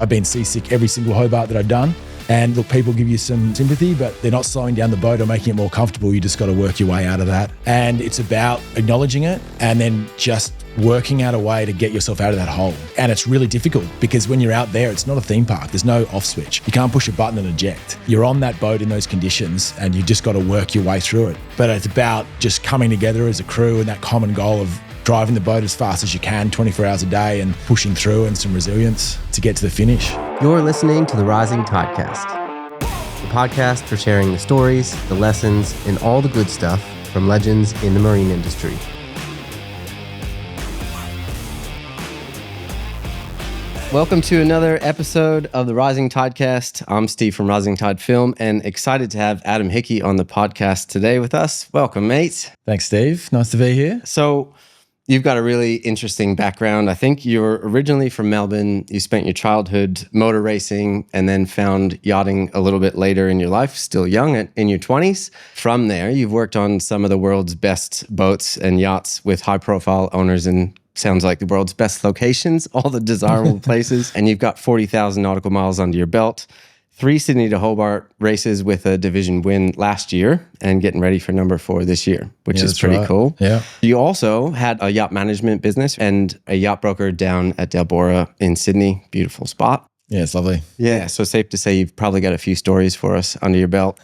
I've been seasick every single Hobart that I've done. And look, people give you some sympathy, but they're not slowing down the boat or making it more comfortable. You just got to work your way out of that. And it's about acknowledging it and then just working out a way to get yourself out of that hole. And it's really difficult because when you're out there, it's not a theme park. There's no off switch. You can't push a button and eject. You're on that boat in those conditions and you just got to work your way through it. But it's about just coming together as a crew and that common goal of driving the boat as fast as you can, 24 hours a day, and pushing through, and some resilience to get to the finish. You're listening to the Rising Tidecast, the podcast for sharing the stories, the lessons, and all the good stuff from legends in the marine industry. Welcome to another episode of the Rising Tidecast. I'm Steve from Rising Tide Film and excited to have Adam Hickey on the podcast today with us. Welcome, mate. Thanks, Steve. Nice to be here. So, you've got a really interesting background. I think you're originally from Melbourne. You spent your childhood motor racing and then found yachting a little bit later in your life, still young in your 20s. From there, you've worked on some of the world's best boats and yachts with high-profile owners in, sounds like, the world's best locations, all the desirable places. And you've got 40,000 nautical miles under your belt. 3 Sydney to Hobart races with a division win last year and getting ready for number 4 this year, which is pretty cool. Yeah. You also had a yacht management business and a yacht broker down at Delbora in Sydney. Beautiful spot. Yeah, it's lovely. Yeah, so safe to say you've probably got a few stories for us under your belt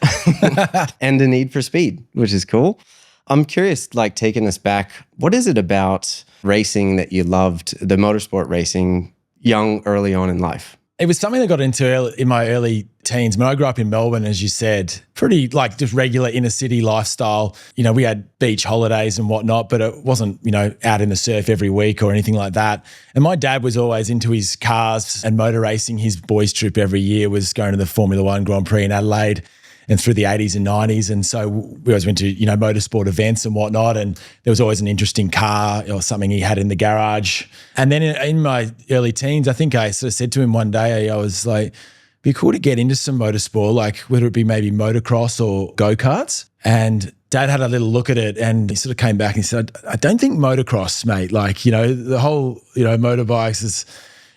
and a need for speed, which is cool. I'm curious, like taking us back, what is it about racing that you loved, the motorsport racing, early on in life? It was something that got into in my early teens. When I grew up in Melbourne, as you said, pretty like just regular inner city lifestyle. You know, we had beach holidays and whatnot, but it wasn't, out in the surf every week or anything like that. And my dad was always into his cars and motor racing. His boys' trip every year was going to the Formula One Grand Prix in Adelaide and through the 80s and 90s. And so we always went to, motorsport events and whatnot. And there was always an interesting car or something he had in the garage. And then in my early teens, I think I sort of said to him one day, I was like, it'd be cool to get into some motorsport, like whether it be maybe motocross or go-karts. And Dad had a little look at it and he sort of came back and he said, I don't think motocross, mate. Like, the whole, motorbikes is,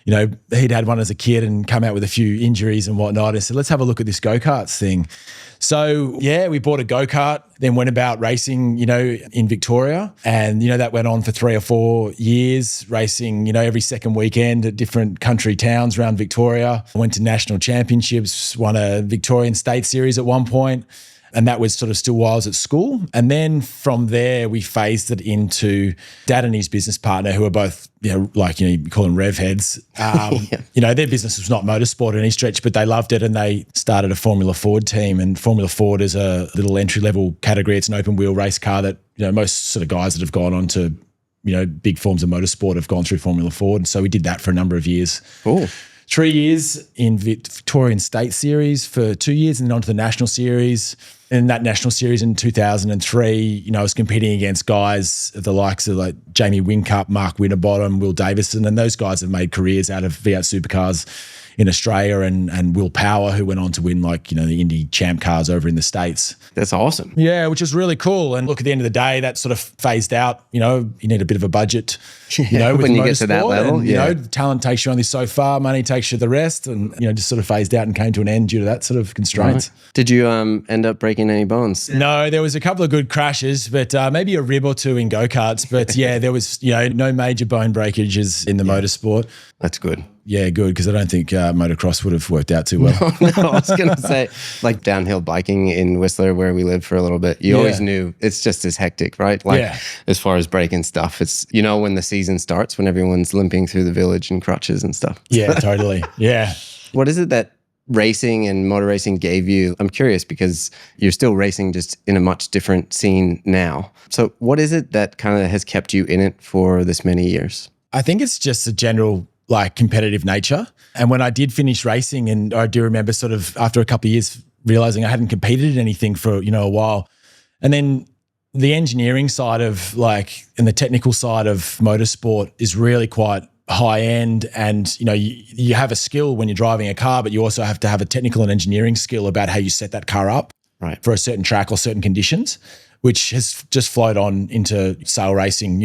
he'd had one as a kid and come out with a few injuries and whatnot. And said, let's have a look at this go-karts thing. So, yeah, we bought a go-kart, then went about racing, in Victoria. And, that went on for 3 or 4 years, racing, every second weekend at different country towns around Victoria. I went to national championships, won a Victorian State Series at one point. And that was sort of still while I was at school. And then from there, we phased it into Dad and his business partner, who are both, you call them rev heads. Their business was not motorsport in any stretch, but they loved it and they started a Formula Ford team. And Formula Ford is a little entry-level category. It's an open-wheel race car that, most sort of guys that have gone on to, big forms of motorsport have gone through Formula Ford. And so we did that for a number of years. Cool. 3 years in Victorian State Series for 2 years and then on to the National Series. In that National Series in 2003, I was competing against guys the likes of like Jamie Whincup, Mark Winterbottom, Will Davison, and those guys have made careers out of V8 supercars in Australia and Will Power, who went on to win the Indy Champ cars over in the States. That's awesome. Yeah, which is really cool. And look, at the end of the day, that sort of phased out. You need a bit of a budget, with when you get to that level. And, talent takes you only so far, money takes you the rest, and just sort of phased out and came to an end due to that sort of constraints. Right. Did you end up breaking any bones? No, there was a couple of good crashes, but maybe a rib or two in go-karts. But yeah, there was no major bone breakages in the motorsport. That's good. Yeah, good, because I don't think motocross would have worked out too well. No, I was going to say, like downhill biking in Whistler where we lived for a little bit, you always knew it's just as hectic, right? As far as breaking stuff, it's, when the season starts, when everyone's limping through the village in crutches and stuff. Yeah, totally. Yeah. What is it that racing and motor racing gave you? I'm curious because you're still racing just in a much different scene now. So what is it that kind of has kept you in it for this many years? I think it's just a general competitive nature. And when I did finish racing, and I do remember sort of after a couple of years realizing I hadn't competed in anything for, a while. And then the engineering side of and the technical side of motorsport is really quite high end. And, you have a skill when you're driving a car, but you also have to have a technical and engineering skill about how you set that car up for a certain track or certain conditions, which has just flowed on into sail racing,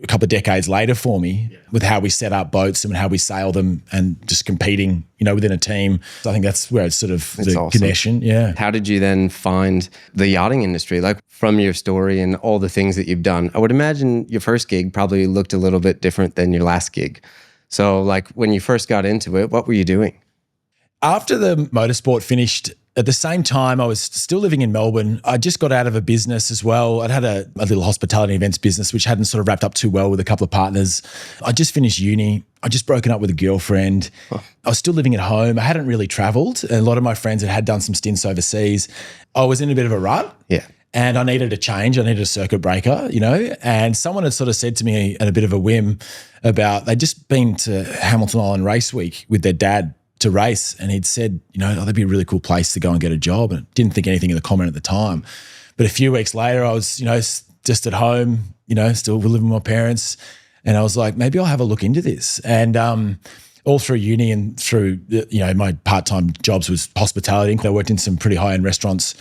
a couple of decades later for me with how we set up boats and how we sail them and just competing, within a team. So I think that's where it's sort of the awesome connection. Yeah. How did you then find the yachting industry? Like from your story and all the things that you've done, I would imagine your first gig probably looked a little bit different than your last gig. So like when you first got into it, what were you doing? After the motorsport finished, at the same time, I was still living in Melbourne. I just got out of a business as well. I'd had a little hospitality events business, which hadn't sort of wrapped up too well with a couple of partners. I just finished uni. I just broken up with a girlfriend. I was still living at home. I hadn't really traveled. A lot of my friends had done some stints overseas. I was in a bit of a rut. Yeah. And I needed a change. I needed a circuit breaker, and someone had sort of said to me at a bit of a whim about they'd just been to Hamilton Island Race Week with their dad to race. And he'd said, that'd be a really cool place to go and get a job. And didn't think anything of the comment at the time. But a few weeks later, I was, just at home, still living with my parents. And I was like, maybe I'll have a look into this. And all through uni and through, my part-time jobs was hospitality. I worked in some pretty high-end restaurants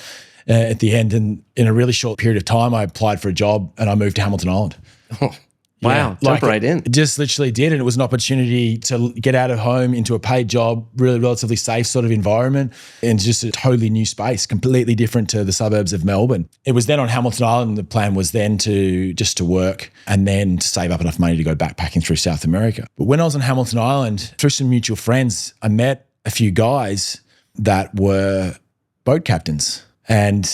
at the end. And in a really short period of time, I applied for a job and I moved to Hamilton Island. Wow, jump right in. Just literally did. And it was an opportunity to get out of home into a paid job, really relatively safe sort of environment, and just a totally new space, completely different to the suburbs of Melbourne. It was then on Hamilton Island. The plan was then to work and then to save up enough money to go backpacking through South America. But when I was on Hamilton Island, through some mutual friends, I met a few guys that were boat captains. And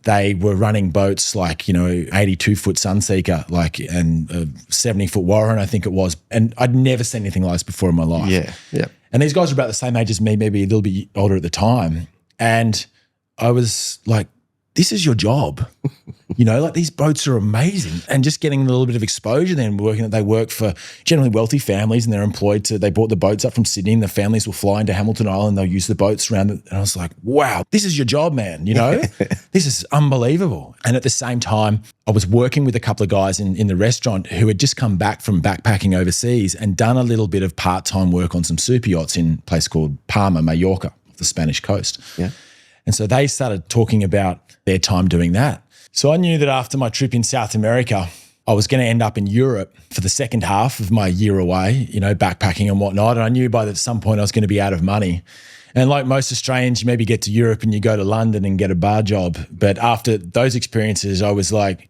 they were running boats like, 82-foot Sunseeker, and a 70-foot Warren, I think it was. And I'd never seen anything like this before in my life. Yeah, yeah. And these guys were about the same age as me, maybe a little bit older at the time. And I was like, this is your job. These boats are amazing. And just getting a little bit of exposure then, they work for generally wealthy families and they're employed they bought the boats up from Sydney and the families will fly into Hamilton Island. They'll use the boats around it. And I was like, wow, this is your job, man. This is unbelievable. And at the same time, I was working with a couple of guys in the restaurant who had just come back from backpacking overseas and done a little bit of part-time work on some super yachts in a place called Palma, Mallorca, off the Spanish coast. Yeah. And so they started talking about their time doing that. So I knew that after my trip in South America, I was going to end up in Europe for the second half of my year away, backpacking and whatnot. And I knew by some point I was going to be out of money. And like most Australians, you maybe get to Europe and you go to London and get a bar job. But after those experiences, I was like,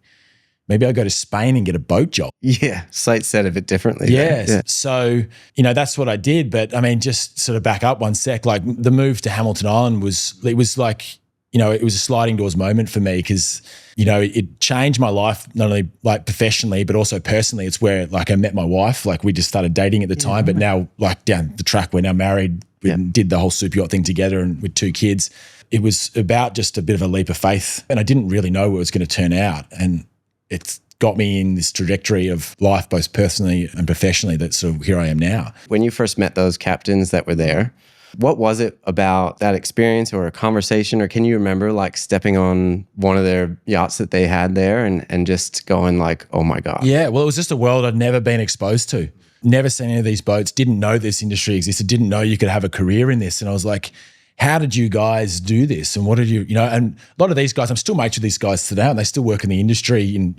maybe I'll go to Spain and get a boat job. Yeah, sight said of it differently. Yes. Yeah. So, that's what I did. But just sort of back up one sec, like the move to Hamilton Island it was like, it was a sliding doors moment for me because, it changed my life, not only like professionally, but also personally. It's where I met my wife, we just started dating at the time, but now down the track, we're now married. We did the whole super yacht thing together and with 2 kids. It was about just a bit of a leap of faith and I didn't really know what it was going to turn out. And it's got me in this trajectory of life, both personally and professionally, that sort of here I am now. When you first met those captains that were there, what was it about that experience or a conversation, or can you remember stepping on one of their yachts that they had there and just going oh my God? Yeah, well, it was just a world I'd never been exposed to. Never seen any of these boats, didn't know this industry existed, didn't know you could have a career in this. And I was like, how did you guys do this? And what did you, and a lot of these guys, I'm still mates with these guys today and they still work in the industry. And,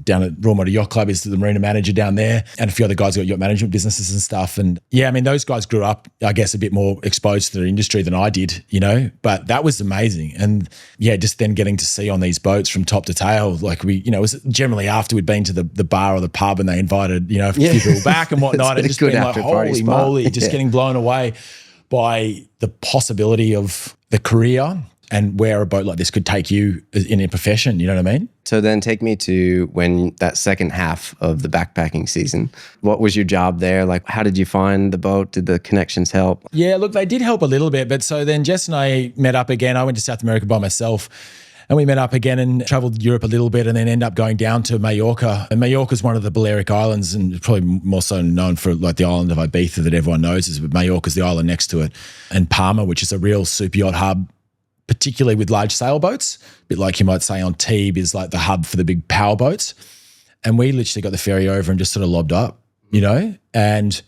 down at Royal Motor Yacht Club is the marina manager down there and a few other guys got yacht management businesses and stuff. And yeah, those guys grew up, I guess, a bit more exposed to the industry than I did, but that was amazing. And yeah, just then getting to see on these boats from top to tail, it was generally after we'd been to the bar or the pub and they invited, a few people back and whatnot. And just being like, holy moly, just getting blown away by the possibility of the career and where a boat like this could take you in a profession, you know what I mean? So then take me to when that second half of the backpacking season. What was your job there? How did you find the boat? Did the connections help? Yeah, look, they did help a little bit. But so then Jess and I met up again. I went to South America by myself. And we met up again and traveled Europe a little bit and then ended up going down to Mallorca. And Mallorca is one of the Balearic Islands and probably more so known for the island of Ibiza that everyone knows, but Mallorca is the island next to it. And Palma, which is a real super yacht hub, particularly with large sailboats, a bit like you might say on Tebe is the hub for the big powerboats. And we literally got the ferry over and just sort of lobbed up, and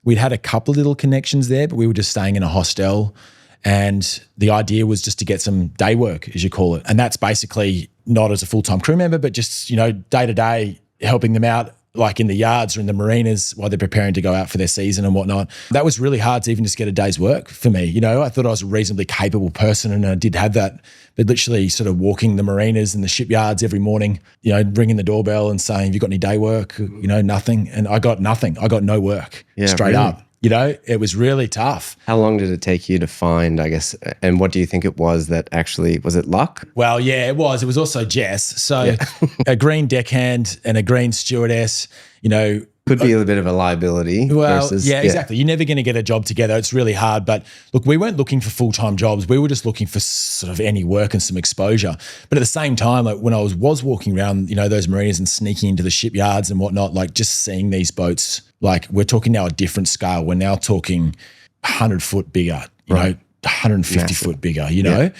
we'd had a couple of little connections there, but we were just staying in a hostel. And the idea was just to get some day work, as you call it. And that's basically not as a full-time crew member, but just, day to day, helping them out like in the yards or in the marinas while they're preparing to go out for their season and whatnot. That was really hard to even just get a day's work for me. You know, I thought I was a reasonably capable person and I did have that, but literally sort of walking the marinas and the shipyards every morning, you know, ringing the doorbell and saying, have you got any day work? You know, nothing. And I got nothing. I got no work straight up. You know, it was really tough. How long did it take you to find, I guess, and what do you think it was that actually, was it luck? Well, yeah, it was. It was also Jess. So a green deckhand and a green stewardess, you know. Could be a bit of a liability. Well, versus, exactly. You're never going to get a job together. It's really hard. But look, we weren't looking for full-time jobs. We were just looking for sort of any work and some exposure. But at the same time, like when I was walking around, you know, those marinas and sneaking into the shipyards and whatnot, like just seeing these boats, like we're talking now a different scale. We're now talking 100 foot bigger, you know, 150 foot bigger, you know.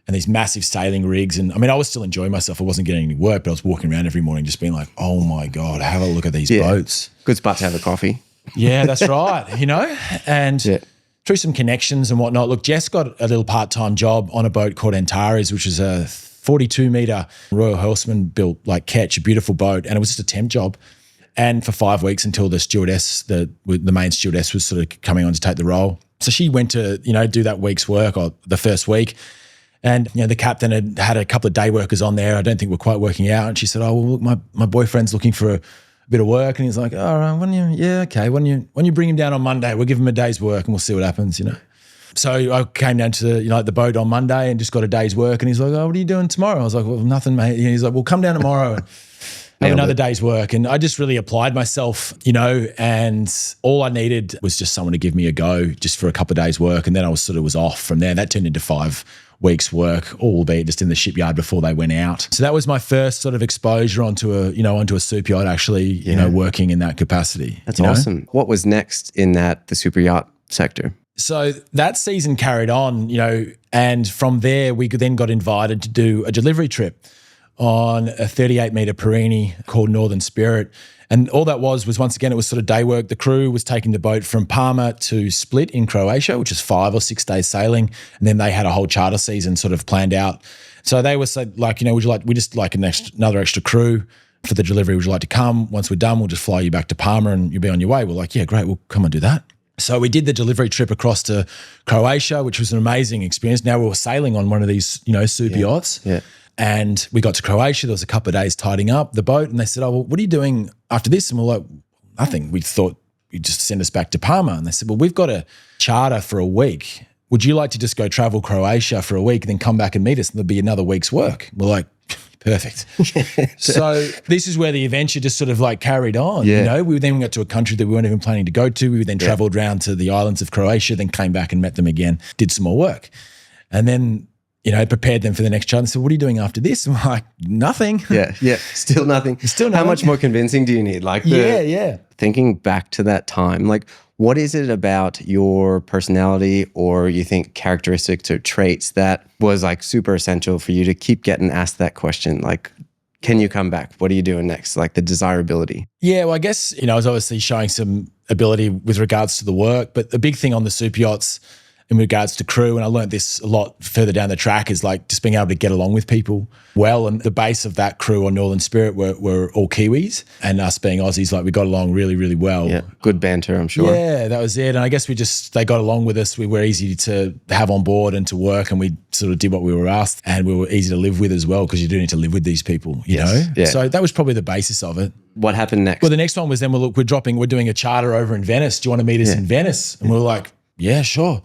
And these massive sailing rigs. And I mean, I was still enjoying myself. I wasn't getting any work, but I was walking around every morning just being like, oh my God, have a look at these boats. Good spot to have a coffee. Yeah, that's right. You know, and through some connections and whatnot, look, Jess got a little part-time job on a boat called Antares, which is a 42-meter Royal Horseman built like ketch, a beautiful boat. And it was just a temp job. And for 5 weeks until the stewardess, the main stewardess was sort of coming on to take the role. So she went to, you know, do that week's work or the first week. And, you know, the captain had a couple of day workers on there. I don't think we're quite working out. And she said, oh, well, look, my boyfriend's looking for a bit of work. And he's like, all right, why don't you bring him down on Monday? We'll give him a day's work and we'll see what happens, you know. So I came down to, you know, the boat on Monday and just got a day's work. And he's like, oh, what are you doing tomorrow? I was like, well, nothing, mate. And he's like, well, come down tomorrow and have another day's work. And I just really applied myself, you know, and all I needed was just someone to give me a go just for a couple of days work. And then I was off from there. That turned into 5 weeks work, albeit just in the shipyard before they went out. So that was my first sort of exposure onto a super yacht, actually, you know, working in that capacity. That's awesome. What was next in the super yacht sector? So that season carried on, you know, and from there we then got invited to do a delivery trip on a 38-meter Perini called Northern Spirit. And all that was once again, it was sort of day work. The crew was taking the boat from Parma to Split in Croatia, which is 5 or 6 days sailing. And then they had a whole charter season sort of planned out. So they were like, you know, we just like another extra crew for the delivery. Would you like to come? Once we're done, we'll just fly you back to Parma and you'll be on your way. We're like, yeah, great. We'll come and do that. So we did the delivery trip across to Croatia, which was an amazing experience. Now we were sailing on one of these, you know, super yachts. Yeah. And we got to Croatia. There was a couple of days tidying up the boat. And they said, oh, well, what are you doing after this? And we're like, nothing. We thought you'd just send us back to Parma. And they said, well, we've got a charter for a week. Would you like to just go travel Croatia for a week and then come back and meet us? And there'll be another week's work. We're like, perfect. So this is where the adventure just sort of like carried on. You know, we then got to a country that we weren't even planning to go to. We then traveled around to the islands of Croatia, then came back and met them again, did some more work. And then, you know, prepared them for the next charter. So what are you doing after this? I'm like, nothing. Still nothing. How much more convincing do you need? Like, thinking back to that time, like, what is it about your personality or you think characteristics or traits that was like super essential for you to keep getting asked that question? Like, can you come back? What are you doing next? Like the desirability. Yeah, well, I guess, you know, I was obviously showing some ability with regards to the work, but the big thing on the super yachts in regards to crew, and I learned this a lot further down the track, is like just being able to get along with people well. And the base of that crew on Northern Spirit were all Kiwis, and us being Aussies, like we got along really, really well. Yeah, good banter, I'm sure. Yeah, that was it. And I guess they got along with us. We were easy to have on board and to work, and we sort of did what we were asked, and we were easy to live with as well, because you do need to live with these people, you know? Yeah. So that was probably the basis of it. What happened next? Well, the next one was then, we're doing a charter over in Venice. Do you want to meet us in Venice? And we were like, yeah, sure.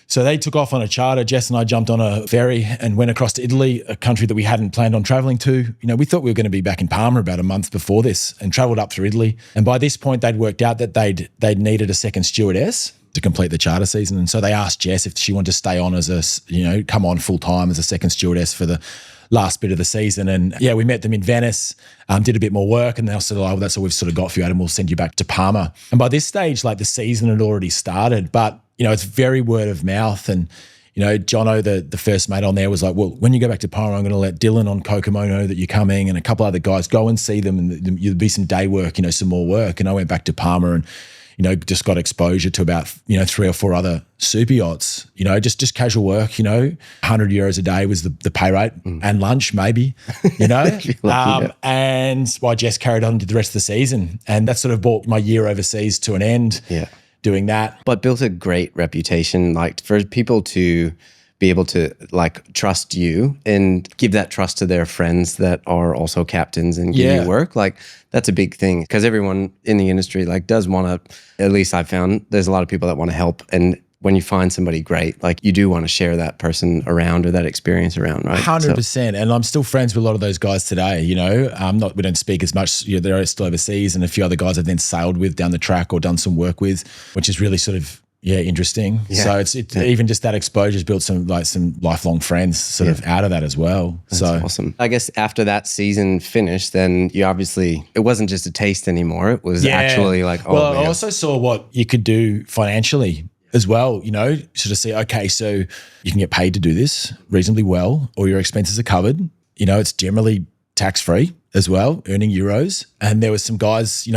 So they took off on a charter. Jess and I jumped on a ferry and went across to Italy, a country that we hadn't planned on traveling to. You know, we thought we were going to be back in Parma about a month before this, and traveled up through Italy. And by this point, they'd worked out that they'd needed a second stewardess to complete the charter season. And so they asked Jess if she wanted to stay on come on full time as a second stewardess for the last bit of the season. And yeah, we met them in Venice, did a bit more work, and they said, oh, well, that's all we've sort of got for you, Adam. We'll send you back to Parma. And by this stage, like the season had already started, but you know, it's very word of mouth. And, you know, Jono, the first mate on there, was like, well, when you go back to Parma, I'm going to let Dylan on Kokomo know that you're coming, and a couple other guys go and see them, and there'll be some day work, you know, some more work. And I went back to Parma, and, just got exposure to about, 3 or 4 other super yachts, just casual work, €100 a day was the pay rate and lunch maybe, and I just carried on and did the rest of the season. And that sort of brought my year overseas to an end doing that. But built a great reputation, like for people to be able to like trust you and give that trust to their friends that are also captains and give you work. Like that's a big thing because everyone in the industry like does want to, at least I've found there's a lot of people that want to help. And when you find somebody great, like you do want to share that person around or that experience around, right? 100%. And I'm still friends with a lot of those guys today, we don't speak as much, they're still overseas, and a few other guys I've then sailed with down the track or done some work with, which is really sort of, interesting. Yeah. So it's even just that exposure has built some lifelong friends sort of out of that as well. That's awesome. I guess after that season finished, then you obviously, it wasn't just a taste anymore. It was actually like, I also saw what you could do financially as well, sort of see, okay, so you can get paid to do this reasonably well, or your expenses are covered. It's generally tax-free as well, earning euros. And there was some guys,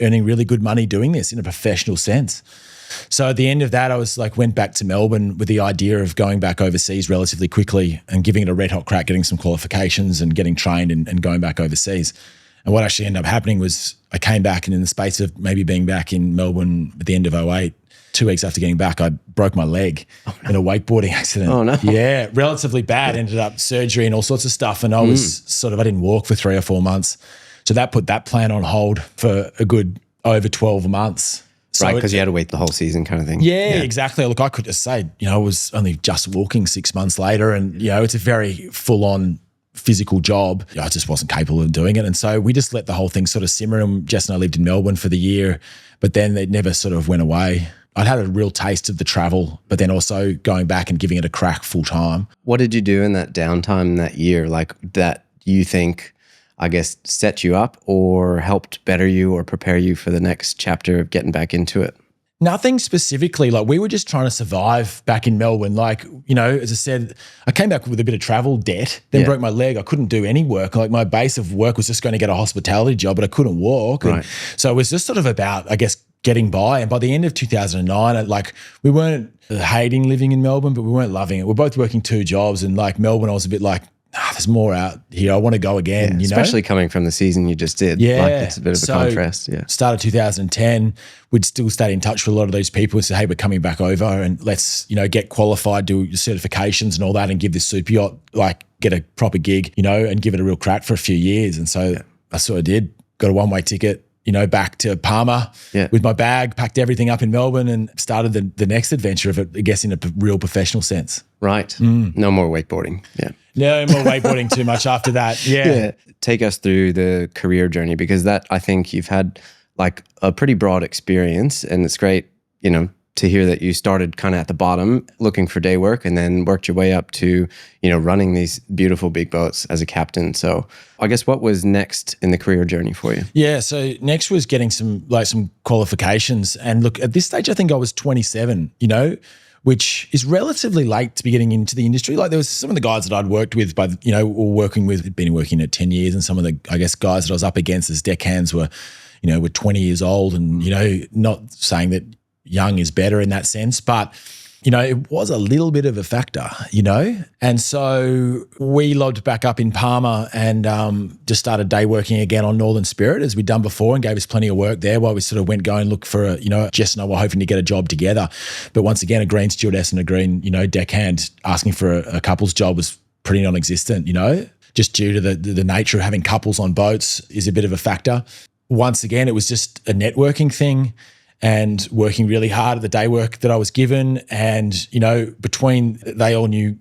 earning really good money doing this in a professional sense. So at the end of that, I was like, went back to Melbourne with the idea of going back overseas relatively quickly and giving it a red hot crack, getting some qualifications and getting trained and going back overseas. And what actually ended up happening was I came back, and in the space of maybe being back in Melbourne at the end of 2008, 2 weeks after getting back, I broke my leg in a wakeboarding accident. Oh no. Yeah, relatively bad, ended up surgery and all sorts of stuff. And I was I didn't walk for 3 or 4 months. So that put that plan on hold for a good over 12 months. So right, because you had to wait the whole season kind of thing. Yeah, exactly. Look, I could just say, I was only just walking 6 months later, and, it's a very full-on physical job. I just wasn't capable of doing it. And so we just let the whole thing sort of simmer, and Jess and I lived in Melbourne for the year, but then it never sort of went away. I'd had a real taste of the travel, but then also going back and giving it a crack full time. What did you do in that downtime that year, like that you think, I guess, set you up or helped better you or prepare you for the next chapter of getting back into it? Nothing specifically. Like, we were just trying to survive back in Melbourne. Like, as I said, I came back with a bit of travel debt, then broke my leg. I couldn't do any work. Like, my base of work was just going to get a hospitality job, but I couldn't walk. Right. So it was just sort of about, I guess, getting by. And by the end of 2009, we weren't hating living in Melbourne, but we weren't loving it. We're both working 2 jobs, and like Melbourne, I was a bit like, there's more out here. I want to go again, especially coming from the season you just did. Yeah. Like, it's a bit of a contrast. Yeah. Started 2010. We'd still stayed in touch with a lot of those people and said, hey, we're coming back over and let's, get qualified, do your certifications and all that, and give this super yacht, get a proper gig, and give it a real crack for a few years. And so I sort of did. Got a one-way ticket, back to Palma with my bag, packed everything up in Melbourne, and started the next adventure of it, I guess, in a real professional sense. Right. No more wakeboarding. Yeah. No more wakeboarding too much after that. Yeah. Take us through the career journey, because that, I think you've had like a pretty broad experience, and it's great, to hear that you started kind of at the bottom looking for day work and then worked your way up to, running these beautiful big boats as a captain. So I guess what was next in the career journey for you? Yeah. So next was getting some qualifications. And look, at this stage, I think I was 27, which is relatively late to be getting into the industry. Like, there was some of the guys that I'd worked with, or working with, had been working at 10 years. And some of the, I guess, guys that I was up against as deckhands were 20 years old, and, not saying that young is better in that sense, but it was a little bit of a factor, And so we logged back up in Palma and just started day working again on Northern Spirit, as we'd done before, and gave us plenty of work there while we sort of went go and look for Jess and I were hoping to get a job together. But once again, a green stewardess and a green, deckhand asking for a couple's job was pretty non-existent, just due to the nature of having couples on boats is a bit of a factor. Once again, it was just a networking thing, and working really hard at the day work that I was given. And, between, they all knew,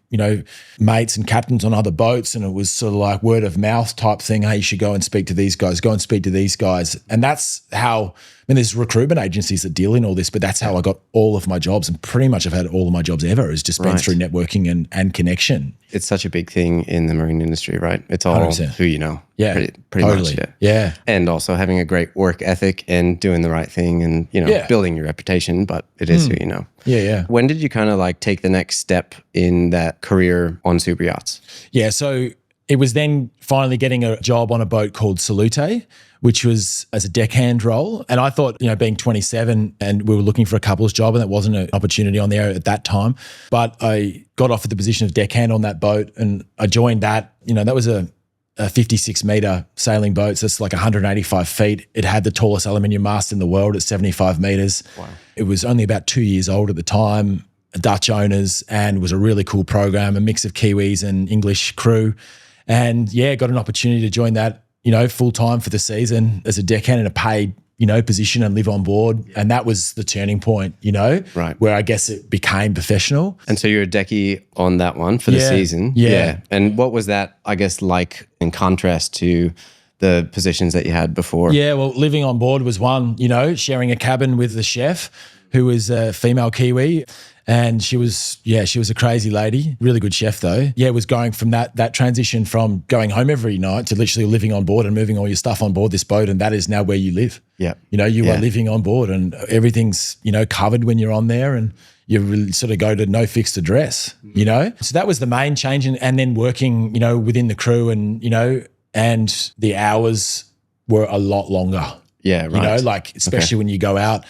mates and captains on other boats, and it was sort of like word of mouth type thing. Hey, you should go and speak to these guys, go and speak to these guys. And that's how, there's recruitment agencies that deal in all this, but that's how I got all of my jobs, and pretty much I've had all of my jobs ever has just been through networking and connection. It's such a big thing in the marine industry, right? It's all 100%. Who you know. Yeah, pretty much. Yeah. And also having a great work ethic and doing the right thing and, building your reputation, but it is who you know. Yeah. When did you kind of take the next step in that career on super yachts? Yeah, so it was then finally getting a job on a boat called Salute, which was as a deckhand role. And I thought, being 27 and we were looking for a couple's job, and that wasn't an opportunity on there at that time. But I got offered the position of deckhand on that boat, and I joined that. That was a 56-metre sailing boat. So it's like 185 feet. It had the tallest aluminium mast in the world at 75 metres. Wow. It was only about 2 years old at the time, Dutch owners, and was a really cool program, a mix of Kiwis and English crew. And got an opportunity to join that, full time for the season as a deckhand in a paid, position and live on board. And that was the turning point, right, where I guess it became professional. And so you're a decky on that one for the season. Yeah. And what was that, I guess, like in contrast to the positions that you had before? Yeah, well, living on board was one, sharing a cabin with the chef who was a female Kiwi. And she was a crazy lady, really good chef though. Yeah, it was going from that transition from going home every night to literally living on board and moving all your stuff on board this boat, and that is now where you live. Yeah. You are living on board, and everything's, covered when you're on there, and you really sort of go to no fixed address, So that was the main change, and then working, within the crew, and, and the hours were a lot longer. Yeah, right. Especially when you go out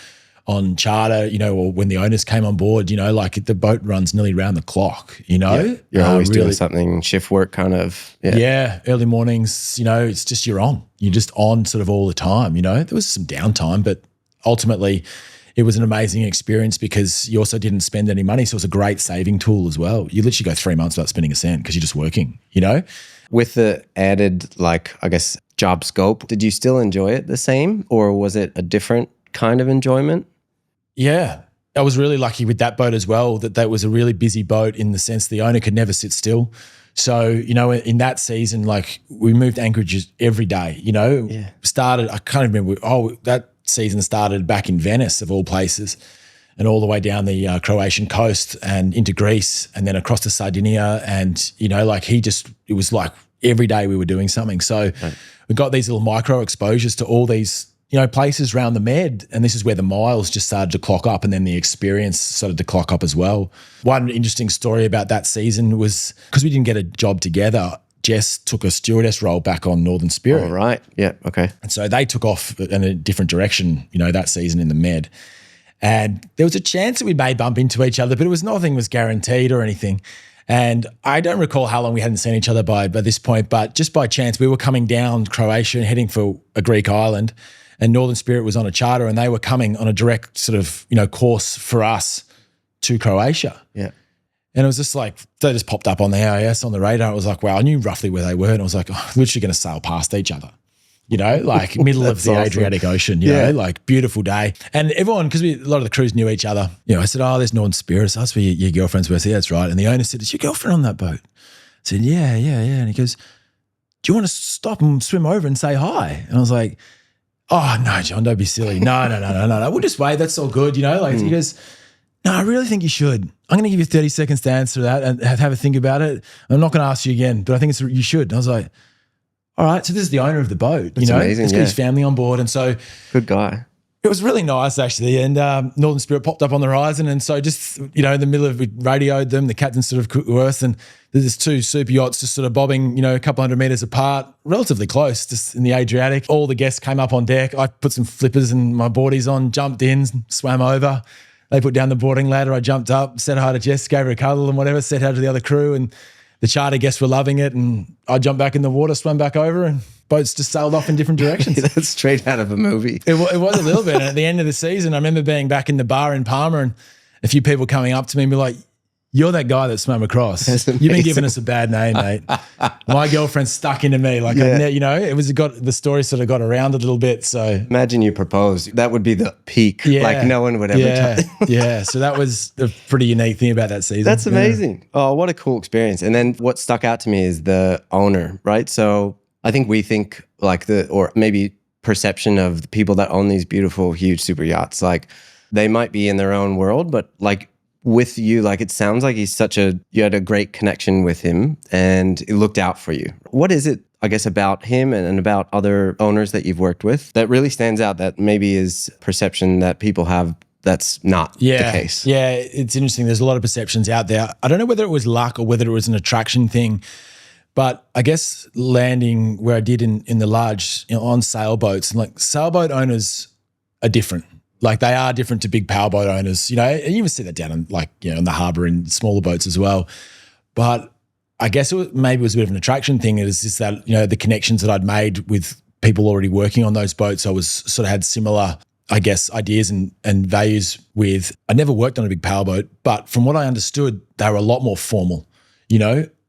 on charter, or when the owners came on board, the boat runs nearly round the clock, Yeah. You're always doing something, shift work kind of. Yeah, early mornings, it's just you're just on sort of all the time, There was some downtime, but ultimately it was an amazing experience because you also didn't spend any money, so it was a great saving tool as well. You literally go 3 months without spending a cent because you're just working, With the added, job scope, did you still enjoy it the same, or was it a different kind of enjoyment? Yeah, I was really lucky with that boat as well, that was a really busy boat in the sense the owner could never sit still. So, in that season, we moved anchorages every day, Started, I can't remember, that season started back in Venice of all places, and all the way down the Croatian coast and into Greece and then across to Sardinia. And, it was like every day we were doing something. So we got these little micro exposures to all these places around the Med, and this is where the miles just started to clock up, and then the experience started to clock up as well. One interesting story about that season was because we didn't get a job together, Jess took a stewardess role back on Northern Spirit. Oh, right. Yeah, okay. And so they took off in a different direction, that season in the Med. And there was a chance that we may bump into each other, but nothing was guaranteed or anything. And I don't recall how long we hadn't seen each other by this point, but just by chance, we were coming down Croatia and heading for a Greek island, and Northern Spirit was on a charter, and they were coming on a direct sort of, course for us to Croatia. Yeah. And it was just they just popped up on the AIS on the radar. It was like, wow, I knew roughly where they were. And I was like, literally going to sail past each other, middle of the Adriatic Ocean, beautiful day. And everyone, because a lot of the crews knew each other, I said, this Northern Spirit. So I asked where your girlfriend's were. I said, yeah, that's right. And the owner said, is your girlfriend on that boat? I said, yeah. And he goes, do you want to stop and swim over and say hi? And I was like, oh, no, John, don't be silly. No. We'll just wait. That's all good, He goes, no, I really think you should. I'm going to give you 30 seconds to answer that and have a think about it. I'm not going to ask you again, but I think you should. And I was like, all right. So this is the owner of the boat, That's amazing, He's got his family on board. And so good guy. It was really nice actually. And Northern Spirit popped up on the horizon. And so just, in the middle of, we radioed them, the captain sort of coerced, and there's two super yachts just sort of bobbing, a couple hundred meters apart, relatively close, just in the Adriatic. All the guests came up on deck. I put some flippers and my boardies on, jumped in, swam over. They put down the boarding ladder. I jumped up, said hi to Jess, gave her a cuddle and whatever, said hi to the other crew, and the charter guests were loving it. And I jumped back in the water, swam back over, and boats just sailed off in different directions. That's straight out of a movie. It was a little bit. And at the end of the season, I remember being back in the bar in Palma and a few people coming up to me and be like, you're that guy that swam across. You've been giving us a bad name, mate. My girlfriend stuck into me. The story sort of got around a little bit. So imagine you proposed. That would be the peak. Yeah, no one would ever Yeah. So that was a pretty unique thing about that season. That's amazing. Yeah. Oh, what a cool experience. And then what stuck out to me is the owner, right? So I think we think or maybe perception of the people that own these beautiful, huge super yachts, they might be in their own world, but with you, it sounds like you had a great connection with him and he looked out for you. What is it, I guess, about him and about other owners that you've worked with that really stands out that maybe is perception that people have that's not the case? Yeah, it's interesting. There's a lot of perceptions out there. I don't know whether it was luck or whether it was an attraction thing, But I guess landing where I did in the large, on sailboats, and like sailboat owners are different. Like they are different to big powerboat owners, and you even see that down in in the harbour in smaller boats as well. But I guess maybe it was a bit of an attraction thing. It is just that, the connections that I'd made with people already working on those boats, I was sort of had similar, I guess, ideas and values with. I never worked on a big powerboat, but from what I understood, they were a lot more formal.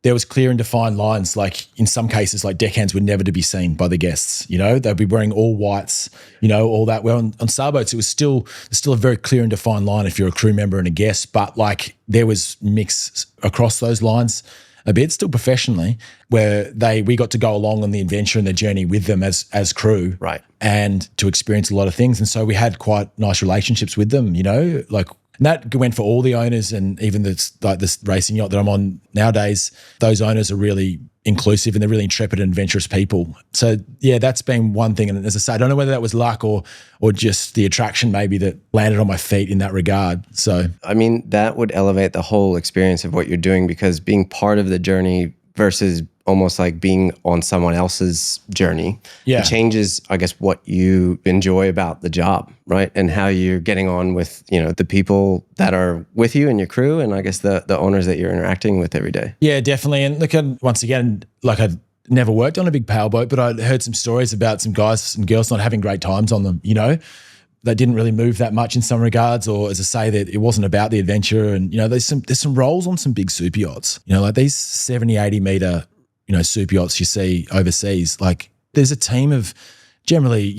There was clear and defined lines, like in some cases, like deckhands were never to be seen by the guests. They'd be wearing all whites, all that. Well, on sailboats, it was still a very clear and defined line if you're a crew member and a guest, but like there was mix across those lines a bit, still professionally, where we got to go along on the adventure and the journey with them as crew, right, and to experience a lot of things. And so we had quite nice relationships with them, and that went for all the owners, and even this racing yacht that I'm on nowadays, those owners are really inclusive and they're really intrepid and adventurous people. So yeah, that's been one thing. And as I say, I don't know whether that was luck or just the attraction maybe that landed on my feet in that regard. So I mean, that would elevate the whole experience of what you're doing, because being part of the journey versus almost like being on someone else's journey, it changes, I guess, what you enjoy about the job, right? And how you're getting on with, the people that are with you and your crew, and I guess the owners that you're interacting with every day. Yeah, definitely. And look, once again, like I'd never worked on a big powerboat, but I'd heard some stories about some guys and girls not having great times on them, They didn't really move that much in some regards, or as I say, that it wasn't about the adventure. And, there's some roles on some big super yachts, like these 70, 80 meter, super yachts you see overseas. Like there's a team of generally,